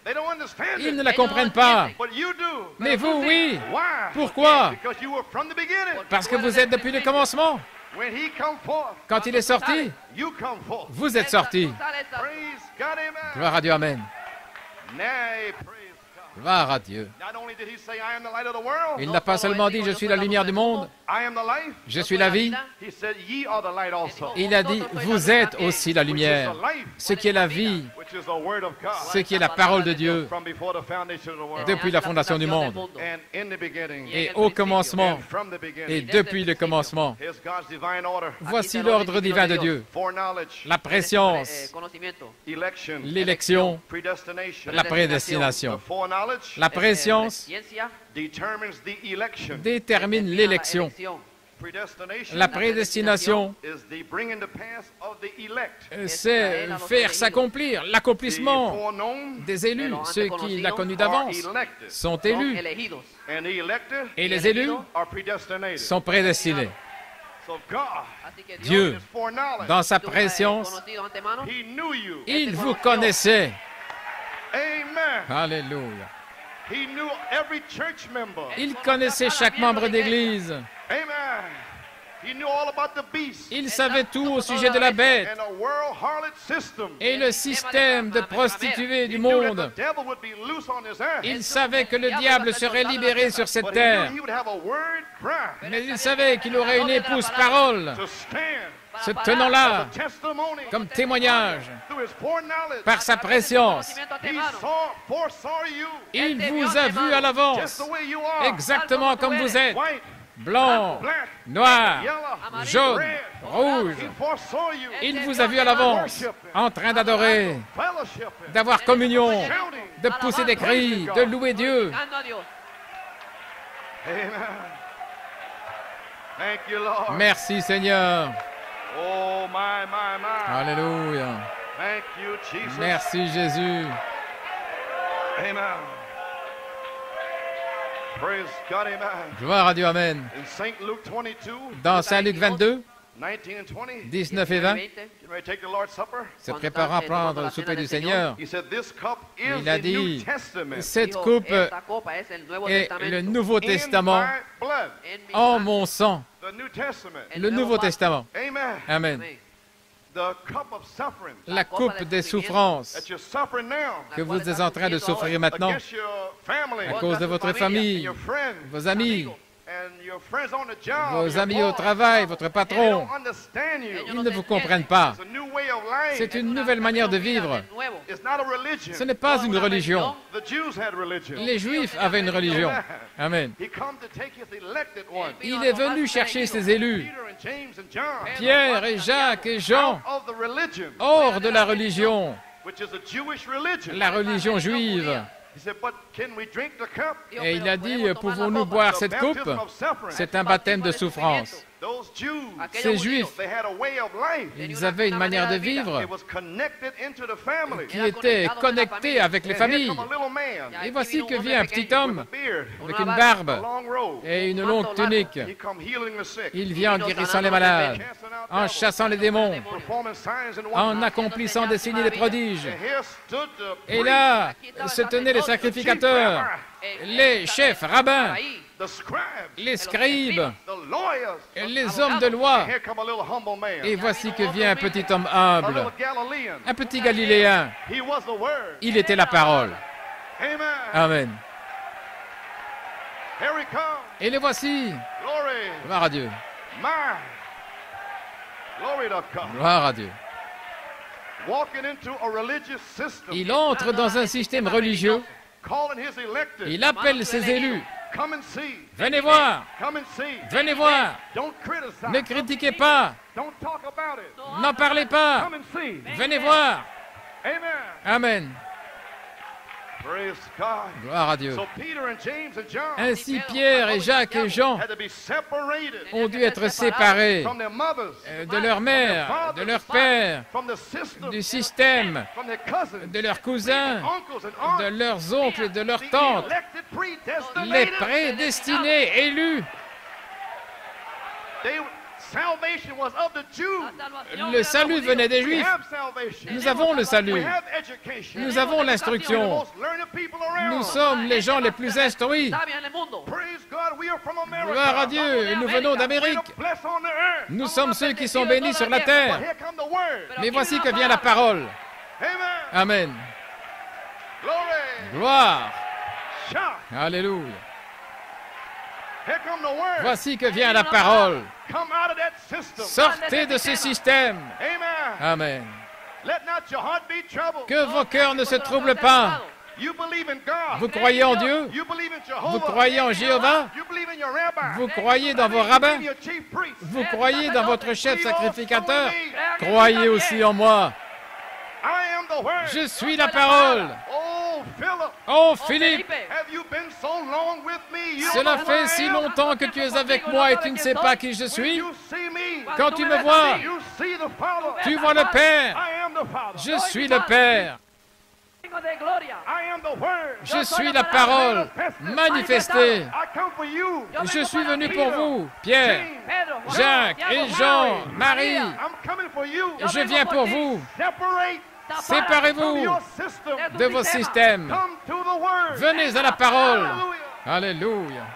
They don't understand Ils ne it. la comprennent pas. But you do. Mais vous, oui. Why? Pourquoi? Because you were from the beginning. Parce que vous êtes depuis le commencement. When he come forth, Quand il est sorti, you come forth. vous êtes sortis. Praise God, amen. Gloire à Dieu, Amen. Nay, praise God. Gloire à Dieu. Not only did he say, I am the light of the world, Il n'a pas seulement dit, je suis la lumière du monde, I am the life. je suis la vie. He said, ye are the light also. Il a dit, vous êtes aussi la Which is lumière. the life, Ce qui est la vie, which is the word of God. ce qui est la parole de Dieu From before the foundation of the world. depuis la fondation du monde. And in the beginning. Et au commencement, And from the et beginning. depuis le commencement. Here's God's divine order. Voici l'ordre divin de Dieu. Foreknowledge. La préscience, Election. l'élection, Predestination. la The prédestination. foreknowledge La préscience determines the election. détermine l'élection. Predestination La prédestination, is the bringing to pass of the elect. c'est faire s'accomplir The l'accomplissement foreknown des élus. Ceux qui l'ont connu are d'avance elected. sont élus And the elected et les élus are predestinated. sont prédestinés. So God, Dieu, his foreknowledge, dans sa préscience, he knew you. il vous connaissait. Amen. Alléluia. He knew every church member. Il connaissait chaque membre d'église. Amen. Il savait tout au sujet de la bête et le système de prostituées du monde. Il savait que le diable serait libéré sur cette terre. Mais il savait qu'il aurait une épouse parole, se tenant là, comme témoignage, par sa préscience. Il vous a vu à l'avance, exactement comme vous êtes, blanc, noir, jaune, rouge. Il vous a vu à l'avance, en train d'adorer, d'avoir communion, de pousser des cris, de louer Dieu. Merci Seigneur. Alléluia. Merci Jésus. Gloire à Dieu, amen. Dans Saint Luc 22, 19 et 20, se préparant à prendre le souper du Seigneur, il a dit, cette coupe est le Nouveau Testament en mon sang. Le Nouveau Testament. Amen. La coupe des souffrances que vous êtes en train de souffrir maintenant à cause de votre famille, vos amis, vos amis au travail, votre patron, ils ne vous comprennent pas. C'est une nouvelle manière de vivre. Ce n'est pas une religion. Les Juifs avaient une religion. Amen. Il est venu chercher ses élus, Pierre et Jacques et Jean, hors de la religion juive. Et il a dit, pouvons-nous boire cette coupe? C'est un baptême de souffrance. Ces Juifs, ils avaient une manière de vivre qui était connectée avec les familles. Et voici que vient un petit homme avec une barbe et une longue tunique. Il vient en guérissant les malades, en chassant les démons, en accomplissant des signes et des prodiges. Et là, se tenaient les sacrificateurs, les chefs rabbins, les scribes, les hommes de loi. Et voici que vient un petit homme humble, un petit Galiléen. Il était la parole. Amen. Et les voici. Gloire à Dieu. Gloire à Dieu. Il entre dans un système religieux. Il appelle ses élus. Venez voir. Venez voir. Ne critiquez pas. N'en parlez pas. Venez voir. Amen. Gloire à Dieu. Ainsi, Pierre et Jacques et Jean ont dû être séparés de leur mère, de leur père, du système, de leurs cousins, de leurs oncles et de leurs tantes, les prédestinés, élus. Le salut venait des Juifs. Nous avons le salut. Nous avons l'instruction. Nous sommes les gens les plus instruits. Gloire à Dieu. Nous venons d'Amérique. Nous sommes ceux qui sont bénis sur la terre. Mais voici que vient la parole. Amen. Gloire. Alléluia. Voici que vient la parole. Sortez de ce système. Amen. Que vos cœurs ne se troublent pas. Vous croyez en Dieu? Vous croyez en Jéhovah? Vous croyez dans vos rabbins? Vous croyez dans votre chef sacrificateur? Croyez aussi en moi. Je suis la parole. Oh Philippe, cela fait si longtemps que tu es avec moi et tu ne sais pas qui je suis. Quand tu me vois, tu vois le Père. Je suis le Père. Je suis la parole manifestée. Je suis venu pour vous, Pierre, Jacques et Jean, Marie. Je viens pour vous. Séparez-vous de vos systèmes. Venez à la parole. Alléluia.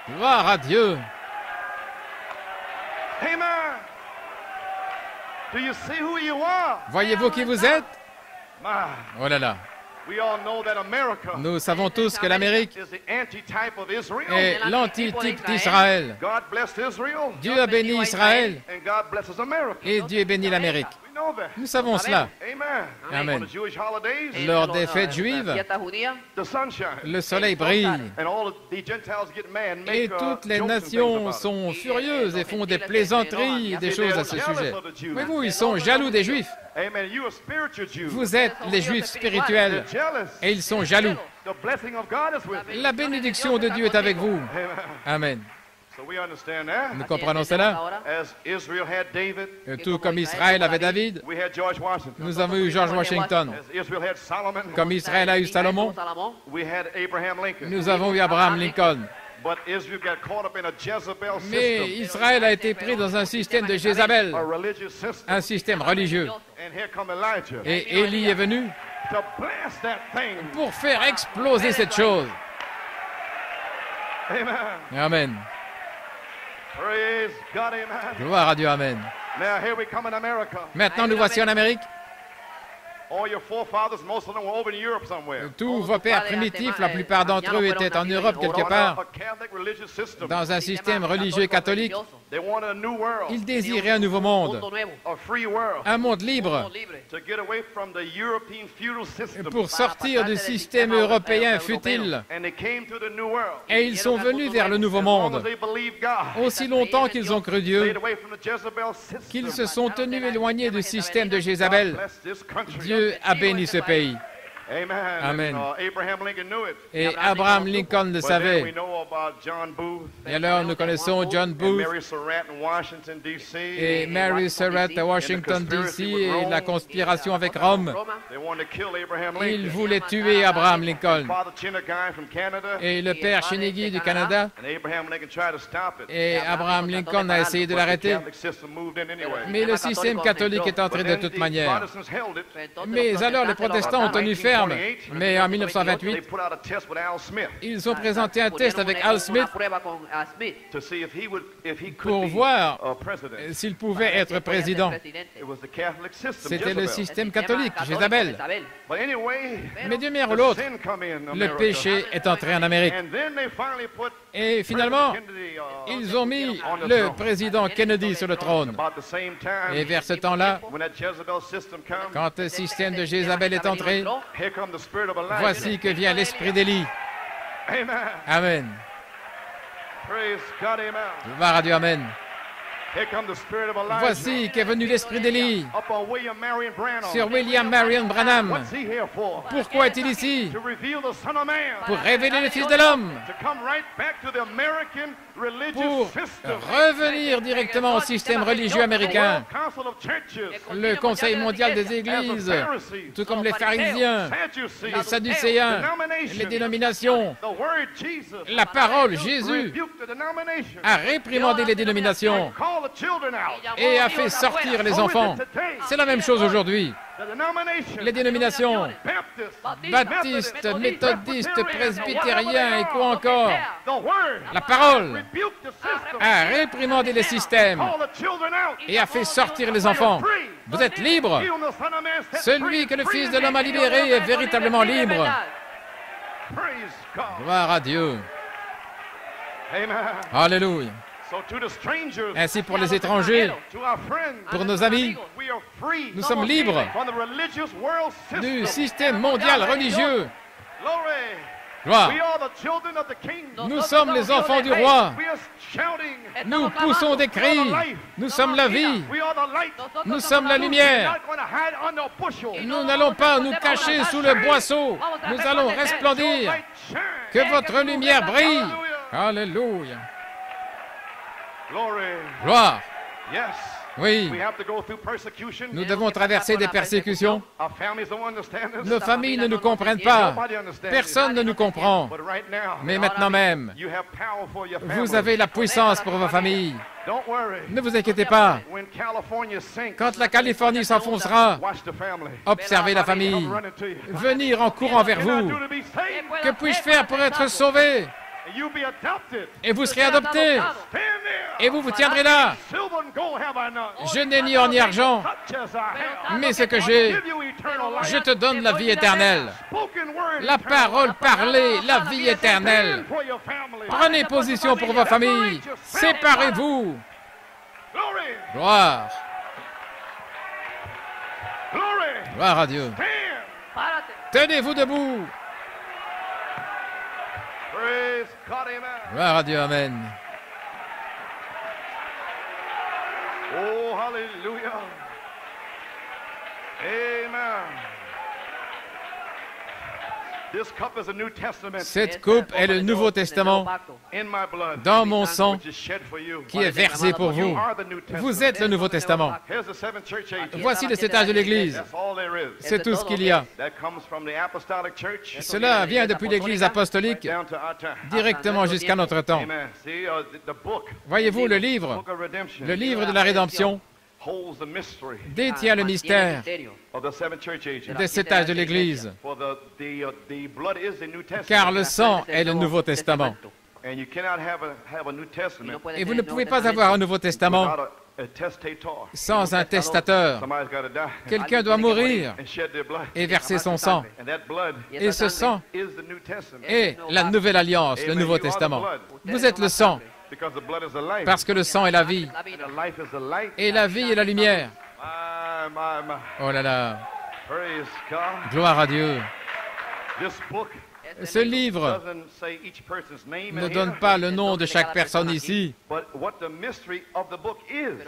Gloire à Dieu. Amen. Do you see who you are? Voyez-vous qui vous êtes? Oh là là. Nous savons tous que l'Amérique est l'antitype d'Israël. Dieu a béni Israël et Dieu bénit l'Amérique. Nous savons cela. Amen. Lors des fêtes juives, le soleil brille et toutes les nations sont furieuses et font des plaisanteries, des choses à ce sujet. Mais vous, ils sont jaloux des Juifs. Vous êtes les Juifs spirituels et ils sont jaloux. La bénédiction de Dieu est avec vous. Amen. Nous comprenons cela. Tout comme Israël avait David, nous avons eu George Washington. Comme Israël a eu Salomon, nous avons eu Abraham Lincoln. Mais Israël a été pris dans un système de Jézabel, un système religieux. Et Élie est venu pour faire exploser cette chose. Amen. Gloire à Dieu, amen. Maintenant, nous voici en Amérique. Tous vos pères primitifs, la plupart d'entre eux étaient en Europe quelque part, dans un système religieux catholique. Ils désiraient un nouveau monde, un monde libre, pour sortir du système européen futile. Et ils sont venus vers le nouveau monde. Aussi longtemps qu'ils ont cru Dieu, qu'ils se sont tenus éloignés du système de Jézabel. Dieu a béni ce pays. Amen. Et Abraham Lincoln le savait. Et alors nous connaissons John Booth et Mary Surratt à Washington, D.C. et la conspiration avec Rome. Ils voulaient tuer Abraham Lincoln. Et le père Chenegui du Canada. Et Abraham Lincoln a essayé de l'arrêter. Mais le système catholique est entré de toute manière. Mais alors les protestants ont tenu ferme. Mais en 1928, ils ont présenté un test avec Al Smith pour voir s'il pouvait être président. C'était le système catholique, Jézabel. Mais d'une manière ou l'autre, le péché est entré en Amérique. Et finalement, ils ont mis le président Kennedy sur le trône. Et vers ce temps-là, quand le système de Jézabel est entré, voici que vient l'esprit d'Élie. Amen. Gloire à Dieu, amen. Voici qu'est venu l'esprit d'Élie sur William Marion Branham. Pourquoi est-il ici? Pour révéler le Fils de l'homme, pour revenir directement au système religieux américain. Le Conseil mondial des églises, tout comme les pharisiens, les sadducéens, les dénominations, la parole, Jésus, a réprimandé les dénominations et a fait sortir les enfants. C'est la même chose aujourd'hui. Les dénominations baptistes, méthodistes, presbytériens et quoi encore. La parole a réprimandé les systèmes et a fait sortir les enfants. Vous êtes libres. Celui que le Fils de l'homme a libéré est véritablement libre. Gloire à Dieu. Alléluia. Ainsi pour les étrangers, pour nos amis, nous sommes libres du système mondial religieux. Gloire. Nous sommes les enfants du roi. Nous poussons des cris. Nous sommes la vie. Nous sommes la lumière. Nous n'allons pas nous cacher sous le boisseau. Nous allons resplendir. Que votre lumière brille. Alléluia. Gloire. Oui, nous devons traverser des persécutions. Nos familles ne nous comprennent pas. Personne ne nous comprend. Mais maintenant même, vous avez la puissance pour vos familles. Ne vous inquiétez pas. Quand la Californie s'enfoncera, observez la famille. Venir en courant vers vous. Que puis-je faire pour être sauvé? et vous serez adoptés. Et vous vous tiendrez là. Je n'ai ni or ni argent, mais ce que j'ai, je te donne la vie éternelle. La parole parlée, la vie éternelle. Prenez position pour vos familles. Séparez-vous. Gloire. Gloire à Dieu. Tenez-vous debout. Gloire à Dieu, amen. Oh, hallelujah. Amen. Cette coupe est le Nouveau Testament dans mon sang qui est versé pour vous. Vous êtes le Nouveau Testament. Voici le 7 âges de l'Église. C'est tout ce qu'il y a. Cela vient depuis l'Église apostolique directement jusqu'à notre temps. Voyez-vous le livre de la rédemption détient le mystère des 7 âges de l'Église, car le sang est le Nouveau Testament. Et vous ne pouvez pas avoir un Nouveau Testament sans un testateur. Quelqu'un doit mourir et verser son sang. Et ce sang est la Nouvelle Alliance, le Nouveau Testament. Vous êtes le sang, parce que le sang est la vie, et la vie est la lumière. Oh là là, gloire à Dieu. Ce livre ne donne pas le nom de chaque personne ici,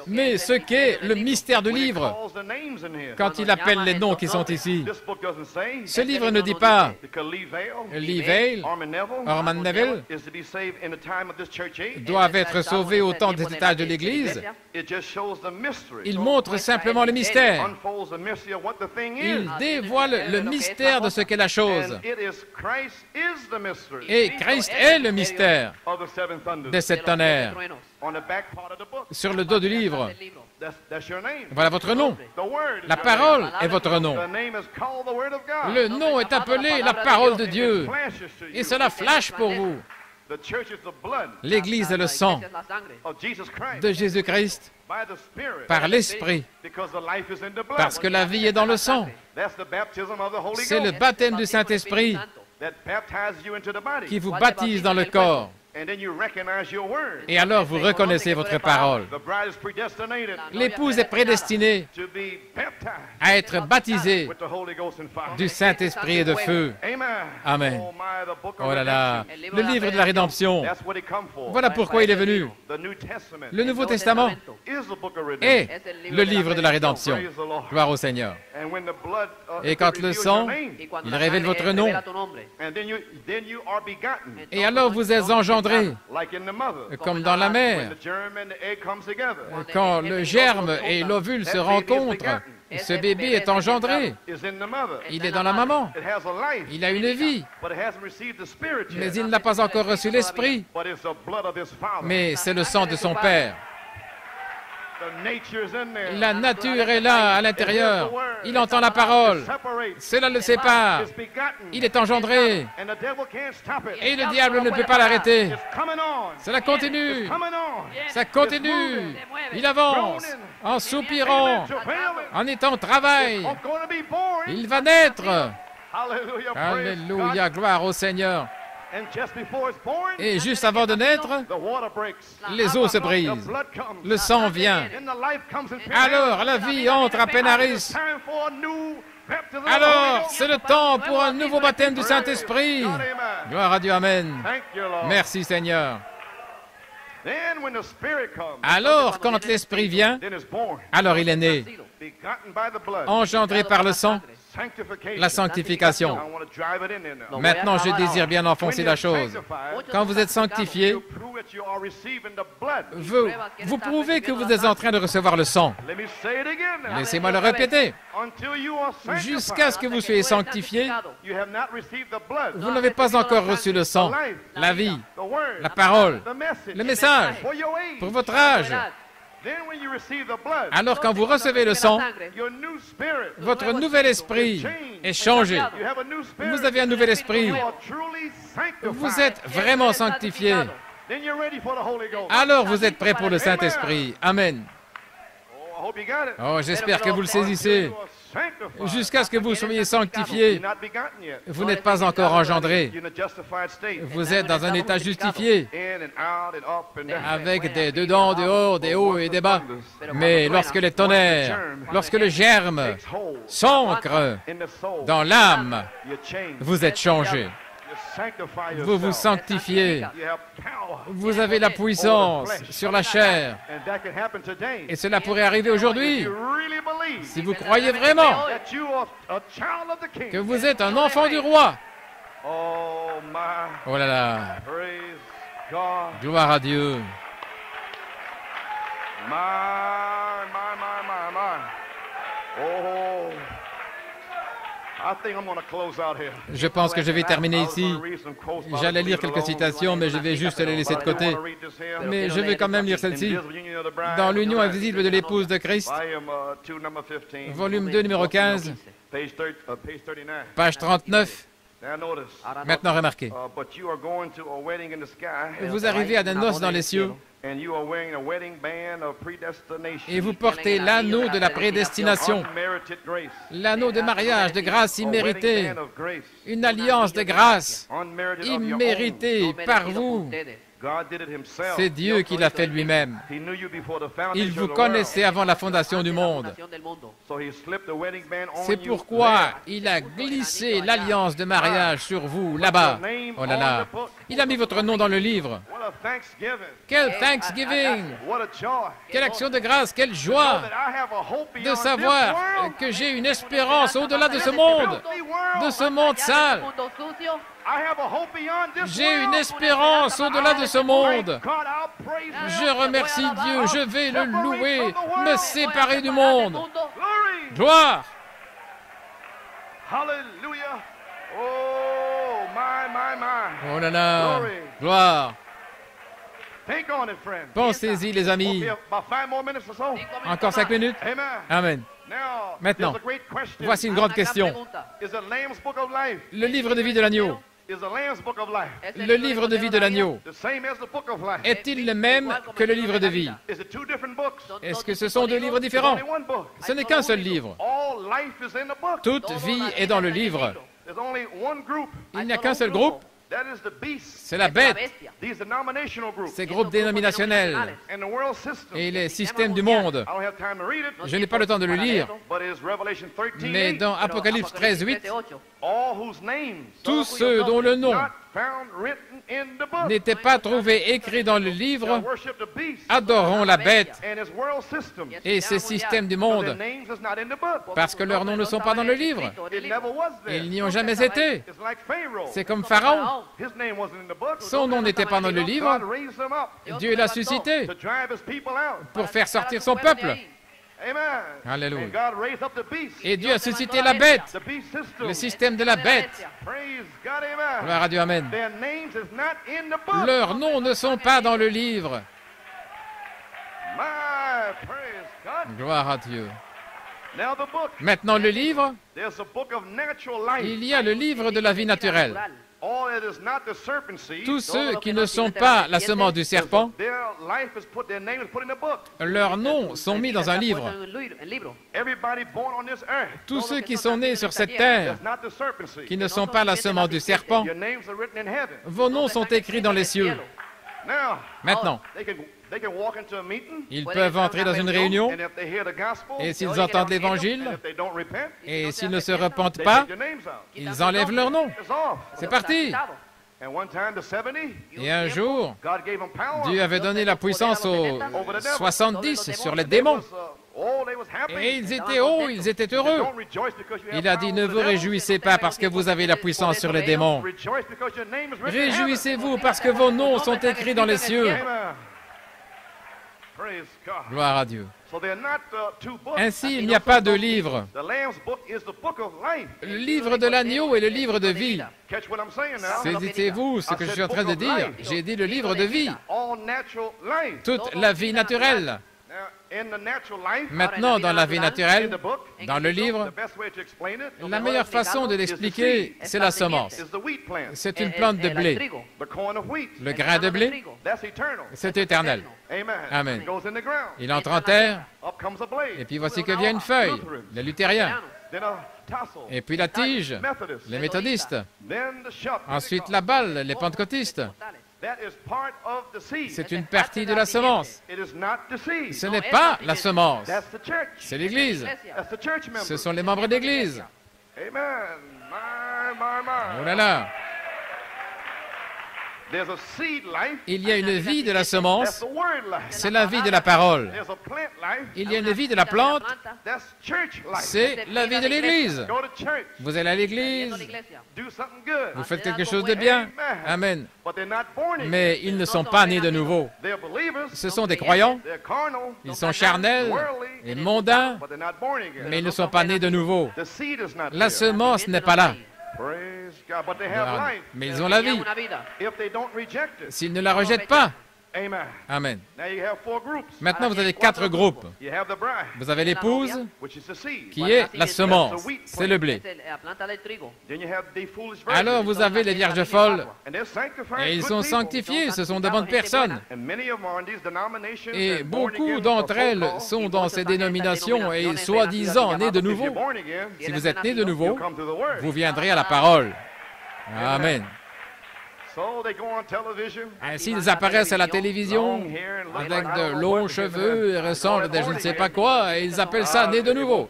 mais ce qu'est le mystère du livre quand il appelle les noms qui sont ici. Ce livre ne dit pas Lee Vail, Orman Neville doivent être sauvés au temps des étages de l'Église. Il montre simplement le mystère. Il dévoile le mystère de ce qu'est la chose. Et Christ est le mystère des 7 tonnerres. Sur le dos du livre, voilà votre nom. La parole est votre nom. Le nom est appelé la parole de Dieu. Et cela flash pour vous. L'Église est le sang de Jésus-Christ par l'Esprit, parce que la vie est dans le sang. C'est le baptême du Saint-Esprit qui vous baptise dans le corps. Et alors vous reconnaissez votre parole. L'épouse est prédestinée à être baptisée du Saint-Esprit et de feu. Amen. Oh là là, le livre de la rédemption. Voilà pourquoi il est venu. Le Nouveau Testament est le livre de la rédemption. Gloire au Seigneur. Et quand le sang, il révèle votre nom. Et alors vous êtes engendrés. Comme dans la mer, quand le germe et l'ovule se rencontrent, ce bébé est engendré. Il est dans la maman. Il a une vie. Mais il n'a pas encore reçu l'Esprit. Mais c'est le sang de son Père. La nature est là, à l'intérieur. Il entend la parole. Cela le sépare. Il est engendré. Et le diable ne peut pas l'arrêter. Cela continue. Ça continue. Il avance en soupirant, en étant au travail. Il va naître. Alléluia, gloire au Seigneur. Et juste avant de naître, les eaux se brisent, le sang vient. Alors la vie entre à Pénaris. Alors c'est le temps pour un nouveau baptême du Saint-Esprit. Gloire à Dieu, amen. Merci Seigneur. Alors quand l'Esprit vient, alors il est né, engendré par le sang. La sanctification. Maintenant, je désire bien enfoncer la chose. Quand vous êtes sanctifié, vous prouvez que vous êtes en train de recevoir le sang. Laissez-moi le répéter. Jusqu'à ce que vous soyez sanctifié, vous n'avez pas encore reçu le sang, la vie, la parole, le message pour votre âge. Alors quand vous recevez le sang, votre nouvel esprit est changé. Vous avez un nouvel esprit. Vous êtes vraiment sanctifié. Alors vous êtes prêt pour le Saint-Esprit. Amen. Oh, j'espère que vous le saisissez. Jusqu'à ce que vous soyez sanctifiés, vous n'êtes pas encore engendré. Vous êtes dans un état justifié, avec des dedans, dehors, des hauts et des bas. Mais lorsque les tonnerres, lorsque le germe s'ancre dans l'âme, vous êtes changé. Vous vous sanctifiez. Vous avez la puissance sur la chair. Et cela pourrait arriver aujourd'hui. Si vous croyez vraiment que vous êtes un enfant du roi. Oh là là. Gloire à Dieu. Je pense que je vais terminer ici. J'allais lire quelques citations, mais je vais juste les laisser de côté. Mais je vais quand même lire celle-ci. Dans l'union invisible de l'épouse de Christ, volume 2, numéro 15, page 39. Maintenant, remarquez. Vous arrivez à des noces dans les cieux et vous portez l'anneau de la prédestination, l'anneau de mariage de grâce imméritée, une alliance de grâce imméritée par vous. C'est Dieu qui l'a fait lui-même. Il vous connaissait avant la fondation du monde. C'est pourquoi il a glissé l'alliance de mariage sur vous, là-bas. Oh là là. Il a mis votre nom dans le livre. Quel Thanksgiving! Quelle action de grâce, quelle joie de savoir que j'ai une espérance au-delà de ce monde sale. J'ai une espérance au-delà de ce monde. Je remercie Dieu, je vais le louer, me séparer du monde. Gloire! Oh là là! Gloire! Pensez-y, les amis. Encore 5 minutes? Amen. Maintenant, voici une grande question. Le livre de vie de l'agneau. Le livre de vie de l'agneau est-il le même que le livre de vie? Est-ce que ce sont deux livres différents? Ce n'est qu'un seul livre. Toute vie est dans le livre. Il n'y a qu'un seul groupe. C'est la bête. Ces groupes dénominationnels et les systèmes du monde. Je n'ai pas le temps de le lire, mais dans Apocalypse 13:8, tous ceux dont le nom n'était pas trouvé écrit dans le livre adoreront la bête et ses systèmes du monde, parce que leurs noms ne sont pas dans le livre. Ils n'y ont jamais été. C'est comme Pharaon. Son nom n'était pas dans le livre. Dieu l'a suscité pour faire sortir son peuple. Alléluia. Et Dieu a suscité la bête, le système de la bête. Gloire à Dieu, amen. Leurs noms ne sont pas dans le livre. Gloire à Dieu. Maintenant, le livre, il y a le livre de la vie naturelle. Tous ceux qui ne sont pas la semence du serpent, leurs noms sont mis dans un livre. Tous ceux qui sont nés sur cette terre, qui ne sont pas la semence du serpent, vos noms sont écrits dans les cieux. Maintenant, ils peuvent entrer dans une réunion, et s'ils entendent l'Évangile, et s'ils ne se repentent pas, ils enlèvent leur nom. C'est parti. Et un jour, Dieu avait donné la puissance aux 70 sur les démons. Et ils étaient hauts, ils étaient heureux. Il a dit, ne vous réjouissez pas parce que vous avez la puissance sur les démons. Réjouissez-vous parce que vos noms sont écrits dans les cieux. Gloire à Dieu. Ainsi, il n'y a pas de livre. Le livre de l'agneau et le livre de vie. Saisissez-vous ce que je suis en train de dire. J'ai dit le livre de vie. Toute la vie naturelle. Maintenant, dans la vie naturelle, dans le livre, la meilleure façon de l'expliquer, c'est la semence. C'est une plante de blé. Le grain de blé, c'est éternel. Amen. Il entre en terre, et puis voici que vient une feuille, les luthériens. Et puis la tige, les méthodistes. Ensuite la balle, les pentecôtistes. C'est une partie de la semence. Ce n'est pas la semence, c'est l'Église. Ce sont les membres d'Église. Oh là là! Il y a une vie de la semence, c'est la vie de la parole. Il y a une vie de la plante, c'est la vie de l'Église. Vous allez à l'Église, vous faites quelque chose de bien, Amen. Mais ils ne sont pas nés de nouveau. Ce sont des croyants, ils sont charnels et mondains, mais ils ne sont pas nés de nouveau. La semence n'est pas là. Mais ils ont la vie. S'ils ne la rejettent pas, Amen. Maintenant, vous avez 4 groupes. Vous avez l'épouse, qui est la semence, c'est le blé. Alors, vous avez les vierges folles, et ils sont sanctifiés, ce sont de bonnes personnes. Et beaucoup d'entre elles sont dans ces dénominations et soi-disant nées de nouveau. Si vous êtes nés de nouveau, vous viendrez à la parole. Amen. Ainsi, ils apparaissent à la télévision avec de longs cheveux et ressemblent à je ne sais pas quoi, et ils appellent ça « né de nouveau ».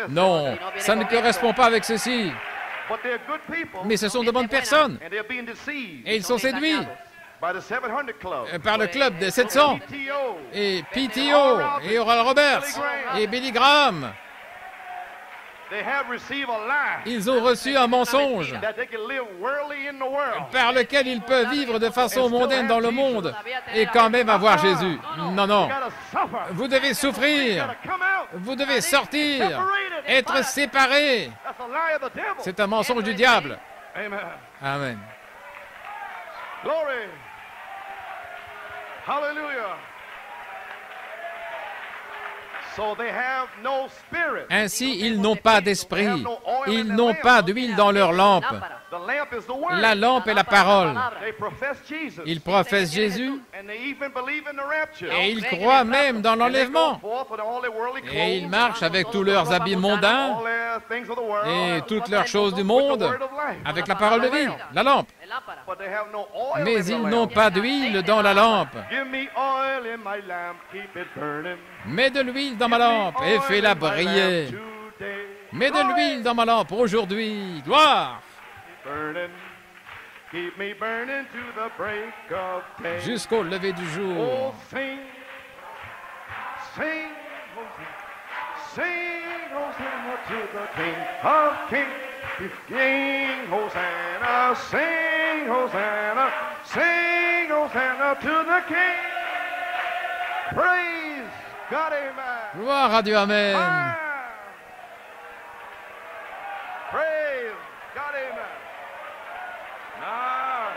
Non, ça ne correspond pas avec ceci. Mais ce sont de bonnes personnes. Et ils sont séduits par le club des 700, et PTO, et Oral Roberts, et Billy Graham. Ils ont reçu un mensonge par lequel ils peuvent vivre de façon mondaine dans le monde et quand même avoir Jésus. Non, non. Vous devez souffrir. Vous devez sortir. Être séparés. C'est un mensonge du diable. Amen. Hallelujah. Ainsi, ils n'ont pas d'esprit, ils n'ont pas d'huile dans leur lampe. La lampe est la parole. Ils professent Jésus et ils croient même dans l'enlèvement. Et ils marchent avec tous leurs habits mondains et toutes leurs choses du monde avec la parole de vie, la lampe. Mais ils n'ont pas d'huile dans la lampe. Mets de l'huile dans ma lampe et fais-la briller. Mets de l'huile dans ma lampe aujourd'hui. Gloire! Jusqu'au lever du jour. Sing Hosanna, sing Hosanna, sing Hosanna to the King. Praise God, amen. Gloire à Dieu, amen. Praise God, amen. Ah.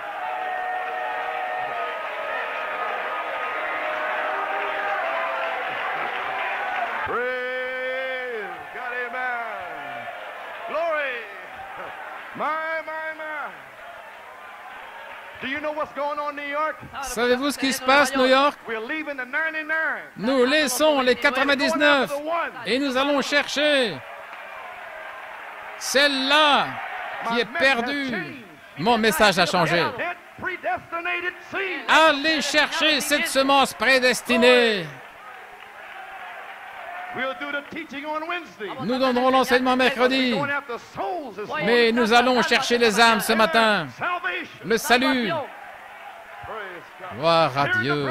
Praise God, amen. Glory. Savez-vous ce qui se passe, New York? Nous laissons les 99 et nous allons chercher celle-là qui est perdue. Mon message a changé. Allez chercher cette semence prédestinée. Nous donnerons l'enseignement mercredi, mais nous allons chercher les âmes ce matin. Le salut. Gloire à Dieu.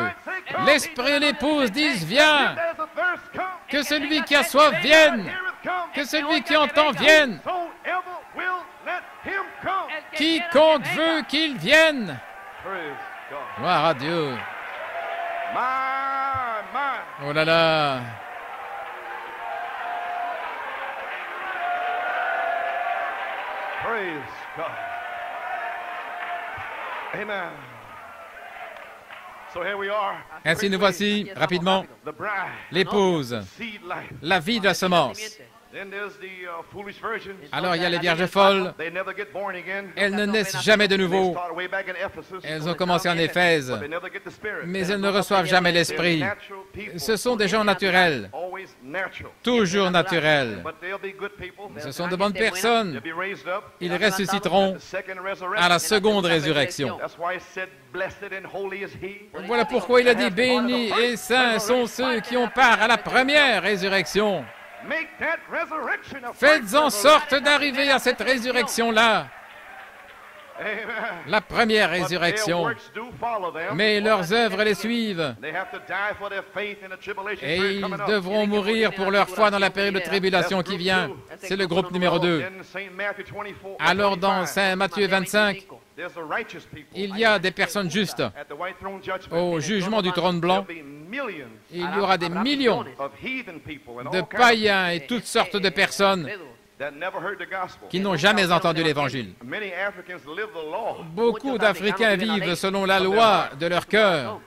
L'Esprit et l'épouse disent, viens. Que celui qui a soif vienne. Que celui qui entend vienne. Quiconque veut qu'il vienne. Gloire à Dieu. Oh là là. Praise God. Amen. Ainsi nous voici, rapidement, l'épouse, la vie de la semence. Alors il y a les vierges folles, elles ne naissent jamais de nouveau. Elles ont commencé en Éphèse, mais elles ne reçoivent jamais l'Esprit. Ce sont des gens naturels, toujours naturels. Ce sont de bonnes personnes. Ils ressusciteront à la seconde résurrection. Voilà pourquoi il a dit, bénis et saints sont ceux qui ont part à la première résurrection. Faites en sorte d'arriver à cette résurrection-là, la première résurrection. Mais leurs œuvres les suivent. Et ils devront mourir pour leur foi dans la période de tribulation qui vient. C'est le groupe numéro 2. Alors dans Saint Matthieu 25, il y a des personnes justes. Au jugement du trône blanc, il y aura des millions de païens et toutes sortes de personnes qui n'ont jamais entendu l'Évangile. Beaucoup d'Africains vivent selon la loi de leur cœur.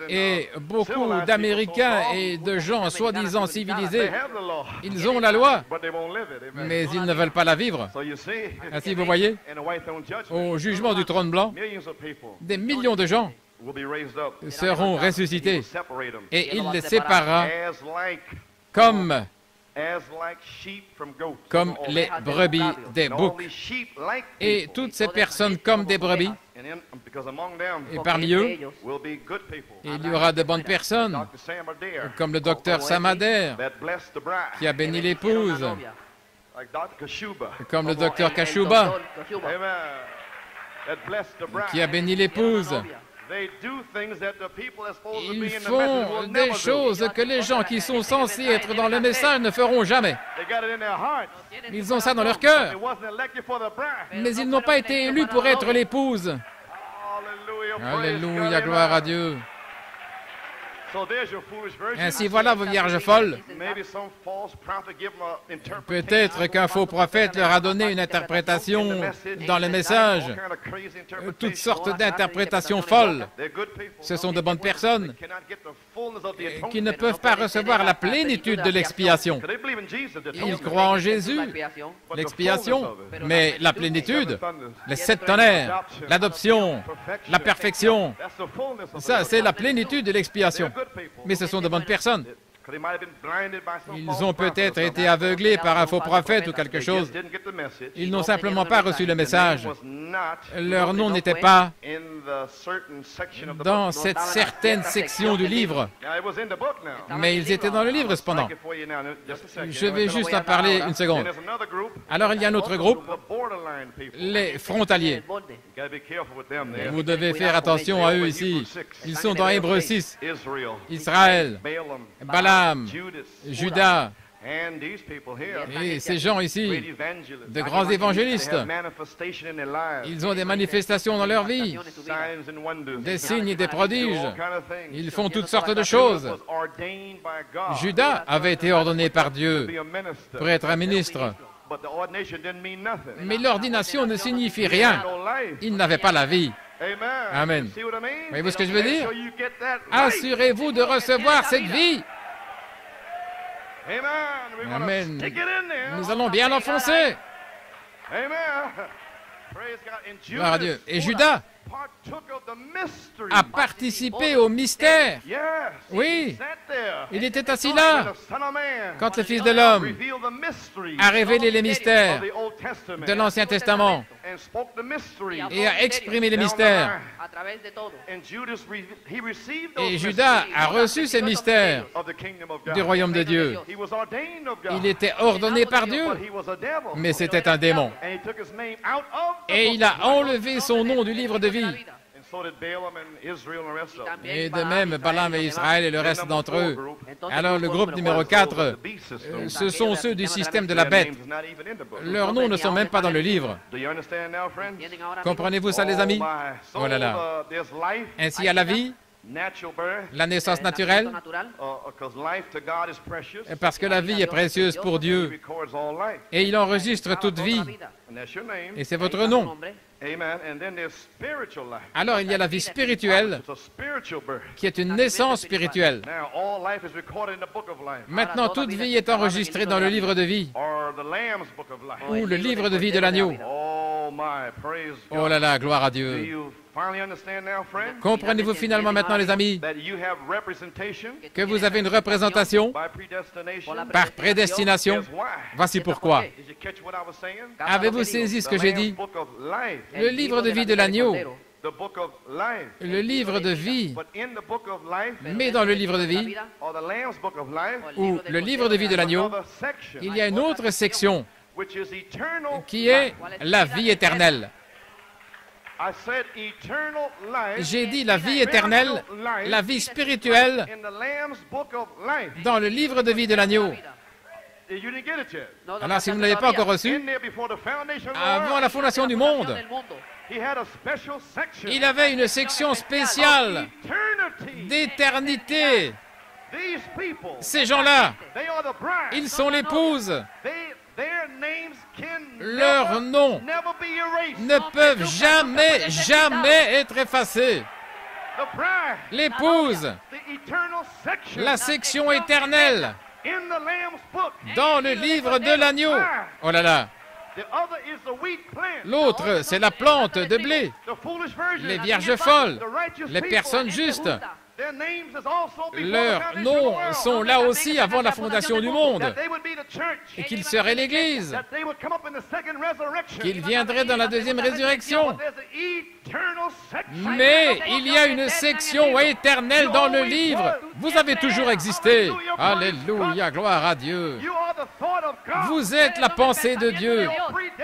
Et beaucoup d'Américains et de gens soi-disant civilisés, ils ont la loi, mais ils ne veulent pas la vivre. Ainsi, vous voyez, au jugement du trône blanc, des millions de gens seront ressuscités et il les séparera comme les brebis des boucs. Et toutes ces personnes comme des brebis, et parmi eux, il y aura de bonnes personnes, comme le docteur Samader, qui a béni l'épouse, comme le docteur Kashuba, qui a béni l'épouse. Ils font des choses que les gens qui sont censés être dans le message ne feront jamais. Ils ont ça dans leur cœur. Mais ils n'ont pas été élus pour être l'épouse. Alléluia, gloire à Dieu. Ainsi, voilà vos vierges folles. Peut-être qu'un faux prophète leur a donné une interprétation dans le message, toutes sortes d'interprétations folles. Ce sont de bonnes personnes qui ne peuvent pas recevoir la plénitude de l'expiation. Ils croient en Jésus, l'expiation, mais la plénitude, les 7 tonnerres, l'adoption, la perfection, ça c'est la plénitude de l'expiation. Mais ce sont de bonnes personnes. Ils ont peut-être été aveuglés par un faux prophète ou quelque chose. Ils n'ont simplement pas reçu le message. Leur nom n'était pas dans cette certaine section du livre. Mais ils étaient dans le livre cependant. Je vais juste en parler une seconde. Alors il y a un autre groupe, les frontaliers. Vous devez faire attention à eux ici. Ils sont dans Hébreux 6. Israël, Balaam, Judas, et ces gens ici, de grands évangélistes, ils ont des manifestations dans leur vie, des signes et des prodiges. Ils font toutes sortes de choses. Judas avait été ordonné par Dieu pour être un ministre. Mais l'ordination ne signifie rien. Il n'avait pas la vie. Amen. Voyez-vous ce que je veux dire? Assurez-vous de recevoir cette vie. Amen. Nous allons bien l'enfoncer. Gloire à Dieu. Et Judas a participé au mystère. Oui, il était assis là quand le Fils de l'homme a révélé les mystères de l'Ancien Testament et a exprimé les mystères. Et Judas a reçu ces mystères du royaume de Dieu. Il était ordonné par Dieu, mais c'était un démon. Et il a enlevé son nom du livre de vie. Et de même, Balaam et Israël et le reste d'entre eux. Alors le groupe numéro 4, ce sont ceux du système de la bête. Leurs noms ne sont même pas dans le livre. Comprenez-vous ça, les amis? Voilà là. Ainsi, il y a la vie, la naissance naturelle, parce que la vie est précieuse pour Dieu et il enregistre toute vie. Et c'est votre nom. Alors il y a la vie spirituelle qui est une naissance spirituelle. Maintenant, toute vie est enregistrée dans le livre de vie ou le livre de vie de l'agneau. Oh là là, gloire à Dieu. Comprenez-vous finalement maintenant, les amis, que vous avez une représentation par prédestination? Voici pourquoi. Avez-vous saisi ce que j'ai dit? Le livre de vie de l'agneau, le livre de vie, mais dans le livre de vie, ou le livre de vie de l'agneau, il y a une autre section qui est la vie éternelle. J'ai dit la vie éternelle, la vie spirituelle dans le livre de vie de l'agneau. Alors, si vous ne l'avez pas encore reçu, avant la fondation du monde, il avait une section spéciale d'éternité. Ces gens-là, ils sont l'épouse. Leurs noms ne peuvent jamais, jamais être effacés. L'épouse, la section éternelle, dans le livre de l'agneau. Oh là là. L'autre, c'est la plante de blé, les vierges folles, les personnes justes. Leurs noms sont là aussi avant la fondation du monde, et qu'ils seraient l'Église, qu'ils viendraient dans la deuxième résurrection. Mais il y a une section éternelle dans le livre. Vous avez toujours existé. Alléluia, gloire à Dieu. Vous êtes la pensée de Dieu.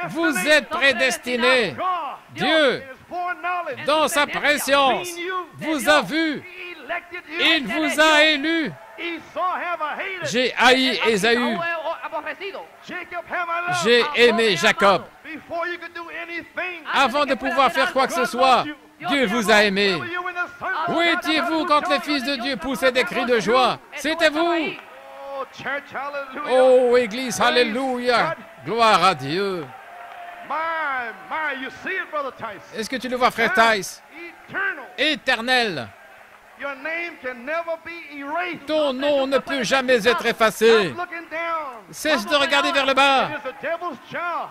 Vous êtes prédestinés. Dieu, dans sa préscience, vous a vu. Il vous a élu. J'ai haï Ésaü. J'ai aimé Jacob. Avant de pouvoir faire quoi que ce soit, Dieu vous a aimé. Où étiez-vous quand les fils de Dieu poussaient des cris de joie? C'était vous. Oh, Église, alléluia. Gloire à Dieu. Est-ce que tu le vois, frère Tice? Éternel. Ton nom ne peut jamais être effacé. Cesse de regarder vers le bas.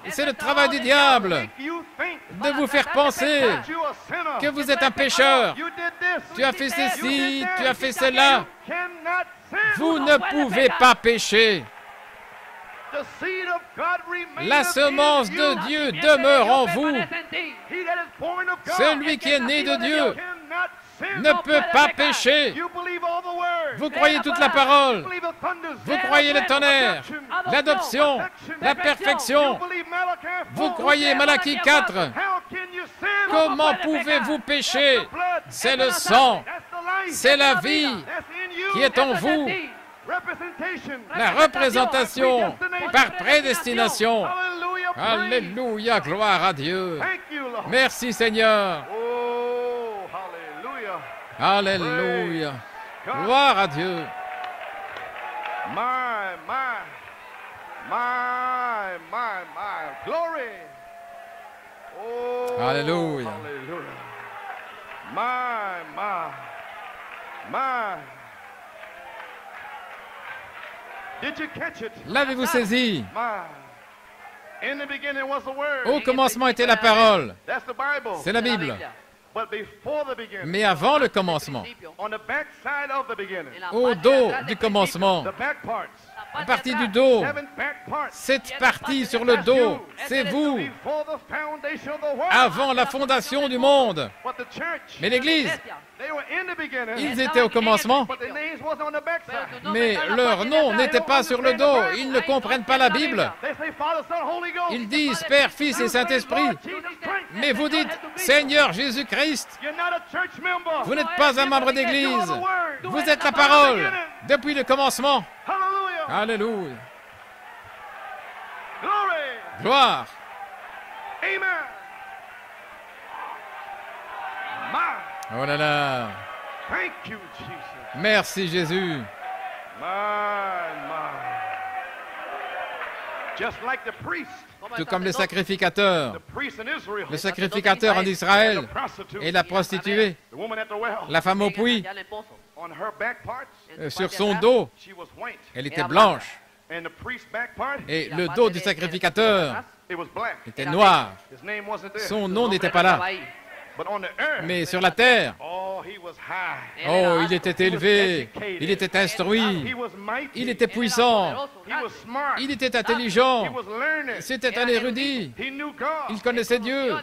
C'est le travail du diable de vous faire penser que vous êtes un pécheur. Tu as fait ceci, tu as fait cela. Vous ne pouvez pas pécher. La semence de Dieu demeure en vous. Celui qui est né de Dieu ne peut pas pécher. Vous croyez toute la parole. Vous croyez le tonnerre, l'adoption, la perfection. Vous croyez Malachie 4. Comment pouvez-vous pécher? C'est le sang, c'est la vie qui est en vous. La représentation par prédestination. Alléluia, gloire à Dieu. Merci Seigneur. Alléluia. Gloire à Dieu. Glory. Oh, Alléluia. Did you catch it? L'avez-vous saisi? In the beginning was the word. Au commencement était la parole. That's the Bible. C'est la Bible. But before the beginning, Mais avant le commencement, on the back side of the beginning, au dos du commencement, the back parts, la partie du dos, 7 back parts, cette partie sur le dos, c'est vous, before the foundation of the world. avant la fondation du monde. But the church, Mais l'Église, they were in the beginning, ils étaient au commencement, but their names wasn't on the back side. mais leur nom n'était pas sur le dos. Ils ne comprennent pas la Bible. They say Father, Son, Holy Ghost. Ils disent Père, Fils et Saint-Esprit. Mais vous dites Seigneur Jésus-Christ. You're not a church member. Vous n'êtes pas un membre d'église. Vous êtes la parole depuis le commencement. Hallelujah. Alléluia. Glory. Gloire. Amen. My. Oh là là. Merci Jésus. Tout comme les sacrificateurs. Le sacrificateur en Israël et la prostituée, la femme au puits, sur son dos, elle était blanche. Et le dos du sacrificateur était noir. Son nom n'était pas là. Mais sur la terre, oh, il était élevé, il était instruit, il était puissant, il était intelligent, c'était un érudit, il connaissait Dieu.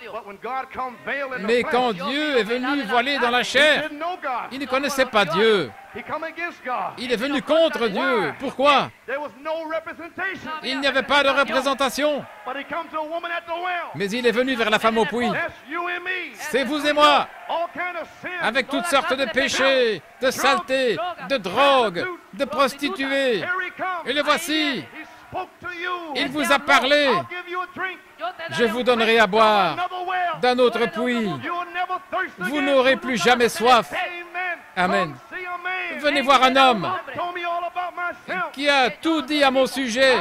Mais quand Dieu est venu voilé dans la chair, il ne connaissait pas Dieu. Il est venu contre Dieu. Pourquoi? Il n'y avait pas de représentation. Mais il est venu vers la femme au puits. C'est vous et moi, avec toutes sortes de péchés, de saletés, de drogue, de prostituées. Et le voici. Il vous a parlé. Je vous donnerai à boire d'un autre puits. Vous n'aurez plus jamais soif. Amen. Venez voir un homme qui a tout dit à mon sujet.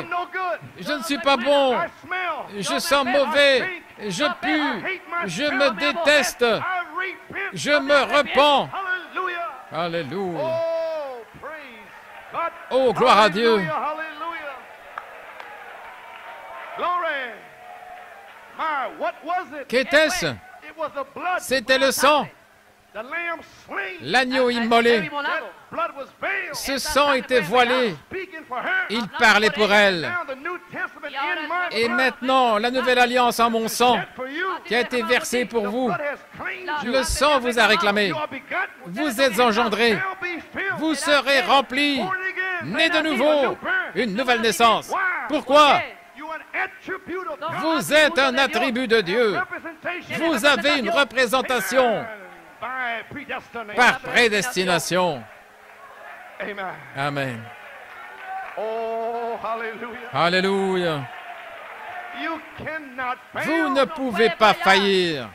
Je ne suis pas bon. Je sens mauvais. Je pue. Je me déteste. Je me repens. Alléluia. Oh, gloire à Dieu. Qu'était-ce? C'était le sang. L'agneau immolé. Ce sang était voilé. Il parlait pour elle. Et maintenant, la nouvelle alliance en mon sang, qui a été versée pour vous, le sang vous a réclamé. Vous êtes engendrés. Vous serez remplis. Nés de nouveau. Une nouvelle naissance. Pourquoi? Vous êtes un attribut de Dieu. Vous avez une représentation par prédestination. Amen. Alléluia. Vous ne pouvez pas faillir.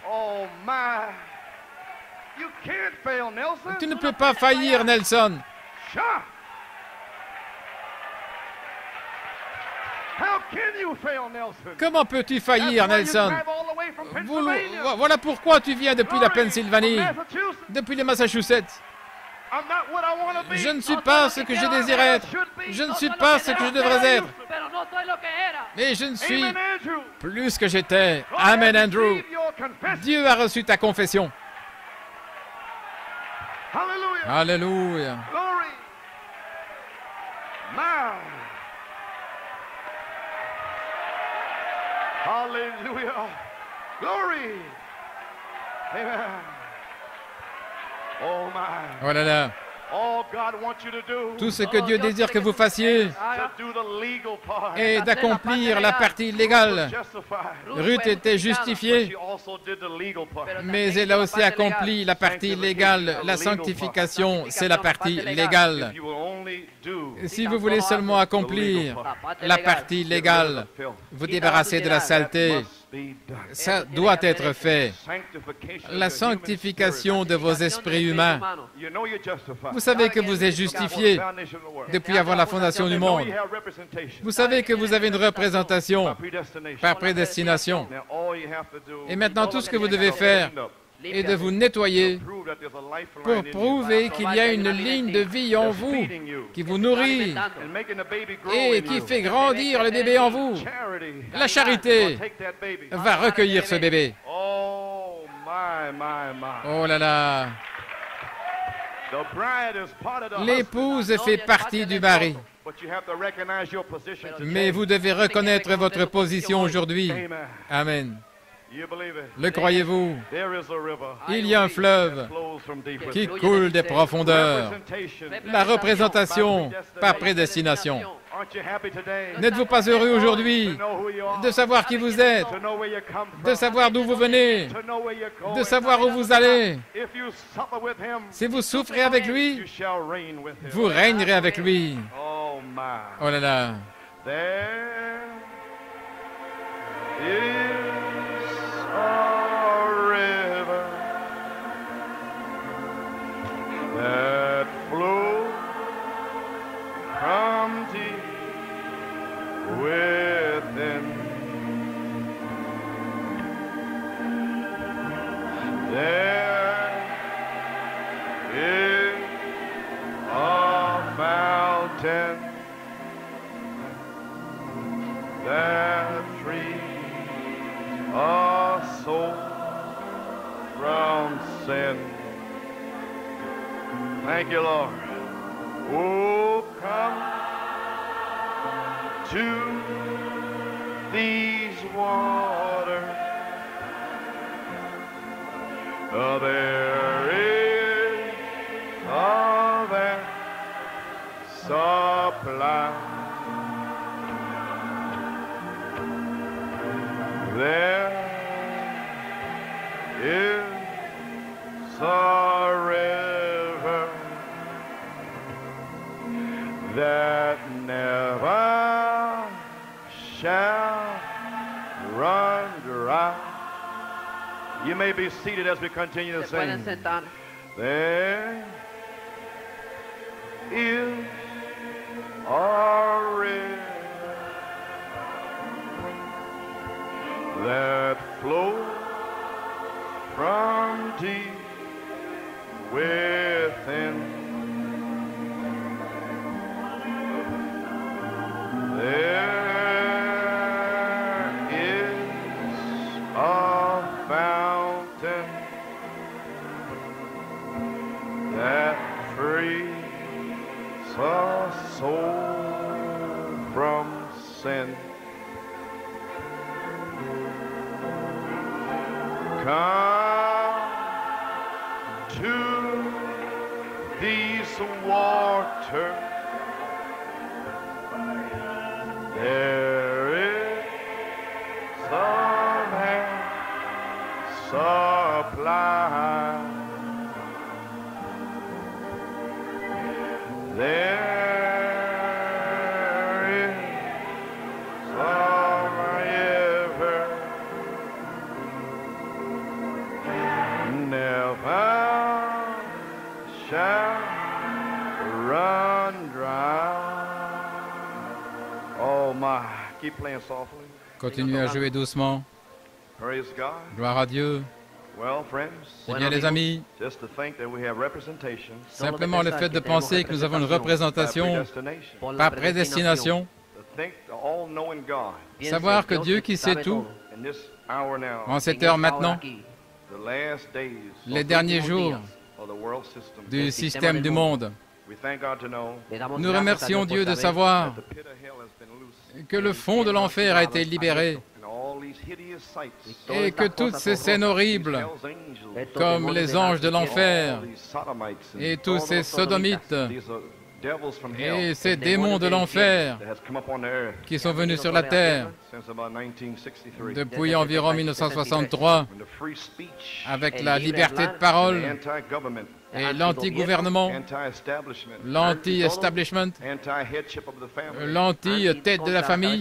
Tu ne peux pas faillir, Nelson. Comment peux-tu faillir, Nelson? Voilà pourquoi tu viens depuis la Pennsylvanie, depuis les Massachusetts. Je ne suis pas ce que je désirais être. Je ne suis pas ce que je devrais être. Mais je ne suis plus que j'étais. Amen, Andrew. Dieu a reçu ta confession. Alléluia. Hallelujah. Glory. Amen. Oh my. Oh là là. Tout ce que Dieu désire que vous fassiez est d'accomplir la partie légale. Ruth était justifiée, mais elle a aussi accompli la partie légale. La sanctification, c'est la partie légale. Si vous voulez seulement accomplir la partie légale, vous débarrasser de la saleté, ça doit être fait. La sanctification de vos esprits humains. Vous savez que vous êtes justifiés depuis avant la fondation du monde. Vous savez que vous avez une représentation par prédestination. Et maintenant, tout ce que vous devez faire est de vous nettoyer pour prouver qu'il y a une ligne de vie en vous qui vous nourrit et qui fait grandir le bébé en vous. La charité va recueillir ce bébé. Oh là là! L'épouse fait partie du mari. Mais vous devez reconnaître votre position aujourd'hui. Amen. Le croyez-vous? Il y a un fleuve qui coule des profondeurs. La représentation par prédestination. N'êtes-vous pas heureux aujourd'hui de savoir qui vous êtes, de savoir d'où vous venez, de savoir où vous allez? Si vous souffrez avec lui, vous régnerez avec lui. Oh là là. sin. Thank you, Lord. Oh, come to these waters. There is a vast supply. There is a river that never shall run dry. You may be seated as we continue to sing. There is a river that flows from deep within. There is a fountain that frees a soul from sin. Come to these waters. There is some supply. There is a river never shall run dry. Oh my, keep playing softly. Continuez à jouer doucement. Praise God. Gloire à Dieu. Well, friends, Eh bien, les amis, just to think that we have representation simplement le fait de penser que nous avons une représentation par prédestination, to think the all-knowing God savoir que Dieu qui sait tout, in this hour now, en cette heure maintenant, the last days les derniers jours of the world system, du système du monde, we thank God to know nous remercions Dieu de savoir the pit of hell has been loosed, que le fond de l'enfer a été libéré and all these hideous sights, et que toutes ces scènes horribles, hell's angels, comme les anges de l'enfer all these sodomites and et tous ces sodomites these are devils from hell et ces démons de l'enfer that has come upon the earth qui sont venus sur la terre since about 1963. depuis environ 1963 When the free speech, avec la liberté de parole anti-government, et l'anti-gouvernement, anti-establishment, l'anti-establishment, anti-headship of the family, l'anti-tête de la famille,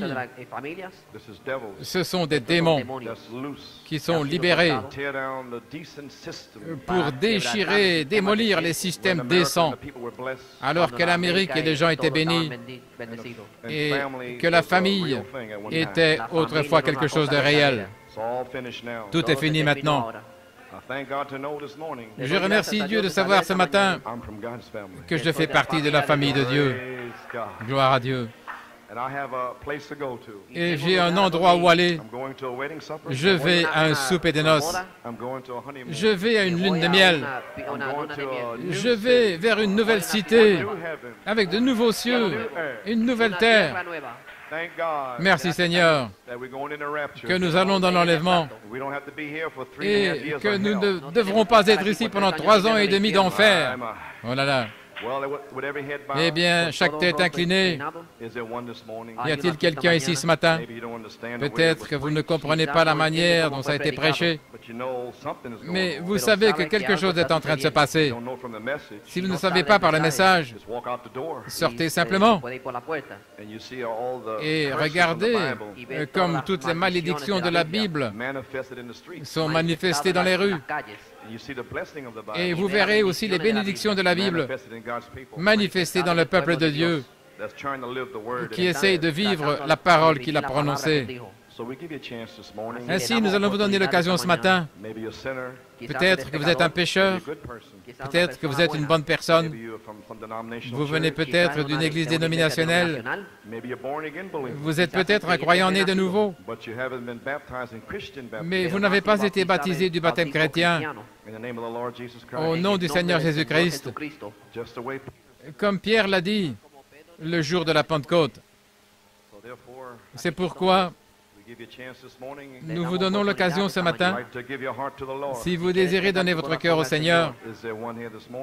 this is devils ce sont des démons that's loose. qui sont libérés Tear down the decent system. pour déchirer, démolir les systèmes décents, The people were blessed. alors que l'Amérique et les gens étaient bénis And et family que la was a famille real thing at one time. était autrefois quelque chose de réel. It's all finished now. Tout est fini maintenant. I thank God to know this morning Je remercie Dieu de savoir ce matin I'm from God's family. que je fais partie de la famille de Dieu. Praise God. Gloire à Dieu. And I have a place to go to. Et j'ai un endroit où aller. I'm going to a wedding supper. Je vais à un souper de noces. I'm going to a honeymoon. Je vais à une lune de miel. I'm going to a new Je vais vers une nouvelle cité, new heaven. avec de nouveaux cieux, une nouvelle terre. Thank God Merci Seigneur that we're going in the rapture. que nous allons dans l'enlèvement We don't have to be here for 3.5 et years que of nous hell. ne devrons pas être ici pendant 3 ans et demi d'enfer. My, my. Oh là là. Well, with every head bowed, Eh bien, chaque tête inclinée. is there one this morning? Y a-t-il quelqu'un ici ce matin? Maybe you don't understand the way it Peut-être was que vous ne preached, comprenez pas la manière dont ça a été prêché, but you know something is going mais on. vous savez que quelque chose est en train de se passer. You don't know from the message. Si vous ne savez pas par le message, Just walk out the door sortez simplement and you see all the et curses regardez from the Bible comme toutes les malédictions de la Bible manifested in the streets. sont manifestées dans les rues. And you see the blessing of the Bible Et vous verrez aussi les bénédictions de la Bible manifested in God's people manifestées dans le peuple de Dieu that's trying to live the word. qui essaye de vivre la parole qu'il a prononcée. So we give you a chance this morning. Ainsi, nous allons vous donner l'occasion ce matin. Maybe you're a sinner, Peut-être que vous êtes un pécheur, a good person. peut-être que vous êtes une bonne personne, Maybe you're from some denominational vous venez church. peut-être d'une église dénominationnelle, Maybe you're born again believer. vous êtes peut-être un croyant né de nouveau, But you haven't been baptized in Christian baptism. mais vous n'avez pas été baptisé du baptême chrétien. Au nom du Seigneur Jésus-Christ, comme Pierre l'a dit le jour de la Pentecôte. C'est pourquoi nous vous donnons l'occasion ce matin. Si vous désirez donner votre cœur au Seigneur,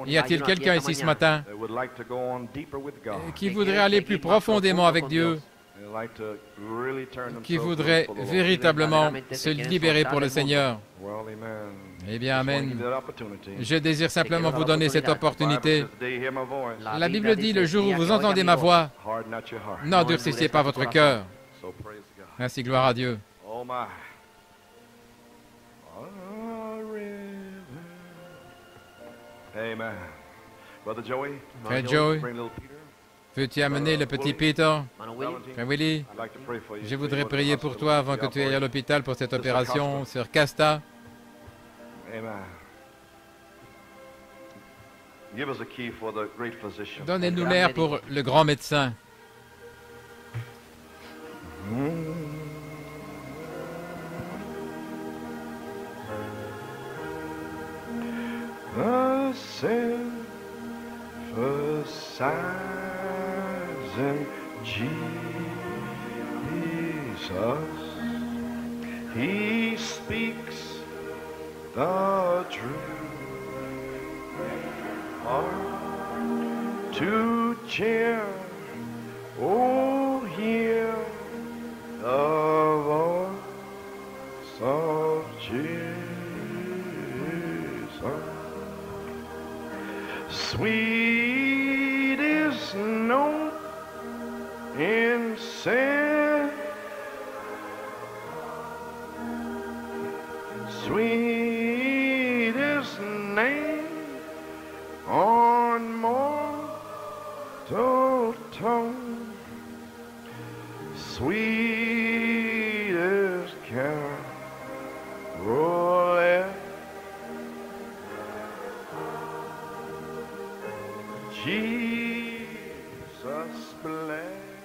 y a-t-il quelqu'un ici ce matin qui voudrait aller plus profondément avec Dieu, qui voudrait véritablement se libérer pour le Seigneur? Eh bien, amen. Je désire simplement vous donner cette opportunité. La Bible dit, le jour où vous entendez ma voix, n'endurcissez pas votre cœur. Merci, gloire à Dieu. Frère Joey, veux-tu amener le petit Peter? Frère Willy, je voudrais prier pour toi avant que tu ailles à l'hôpital pour cette opération sur Casta. Donnez-nous l'air pour le grand médecin. The synthesizing Jesus, He speaks the truth to cheer. Oh, hear the voice of Jesus. Sweetest note in sin, sweetest name on mortal tongue, sweetest carol. Jesus bless.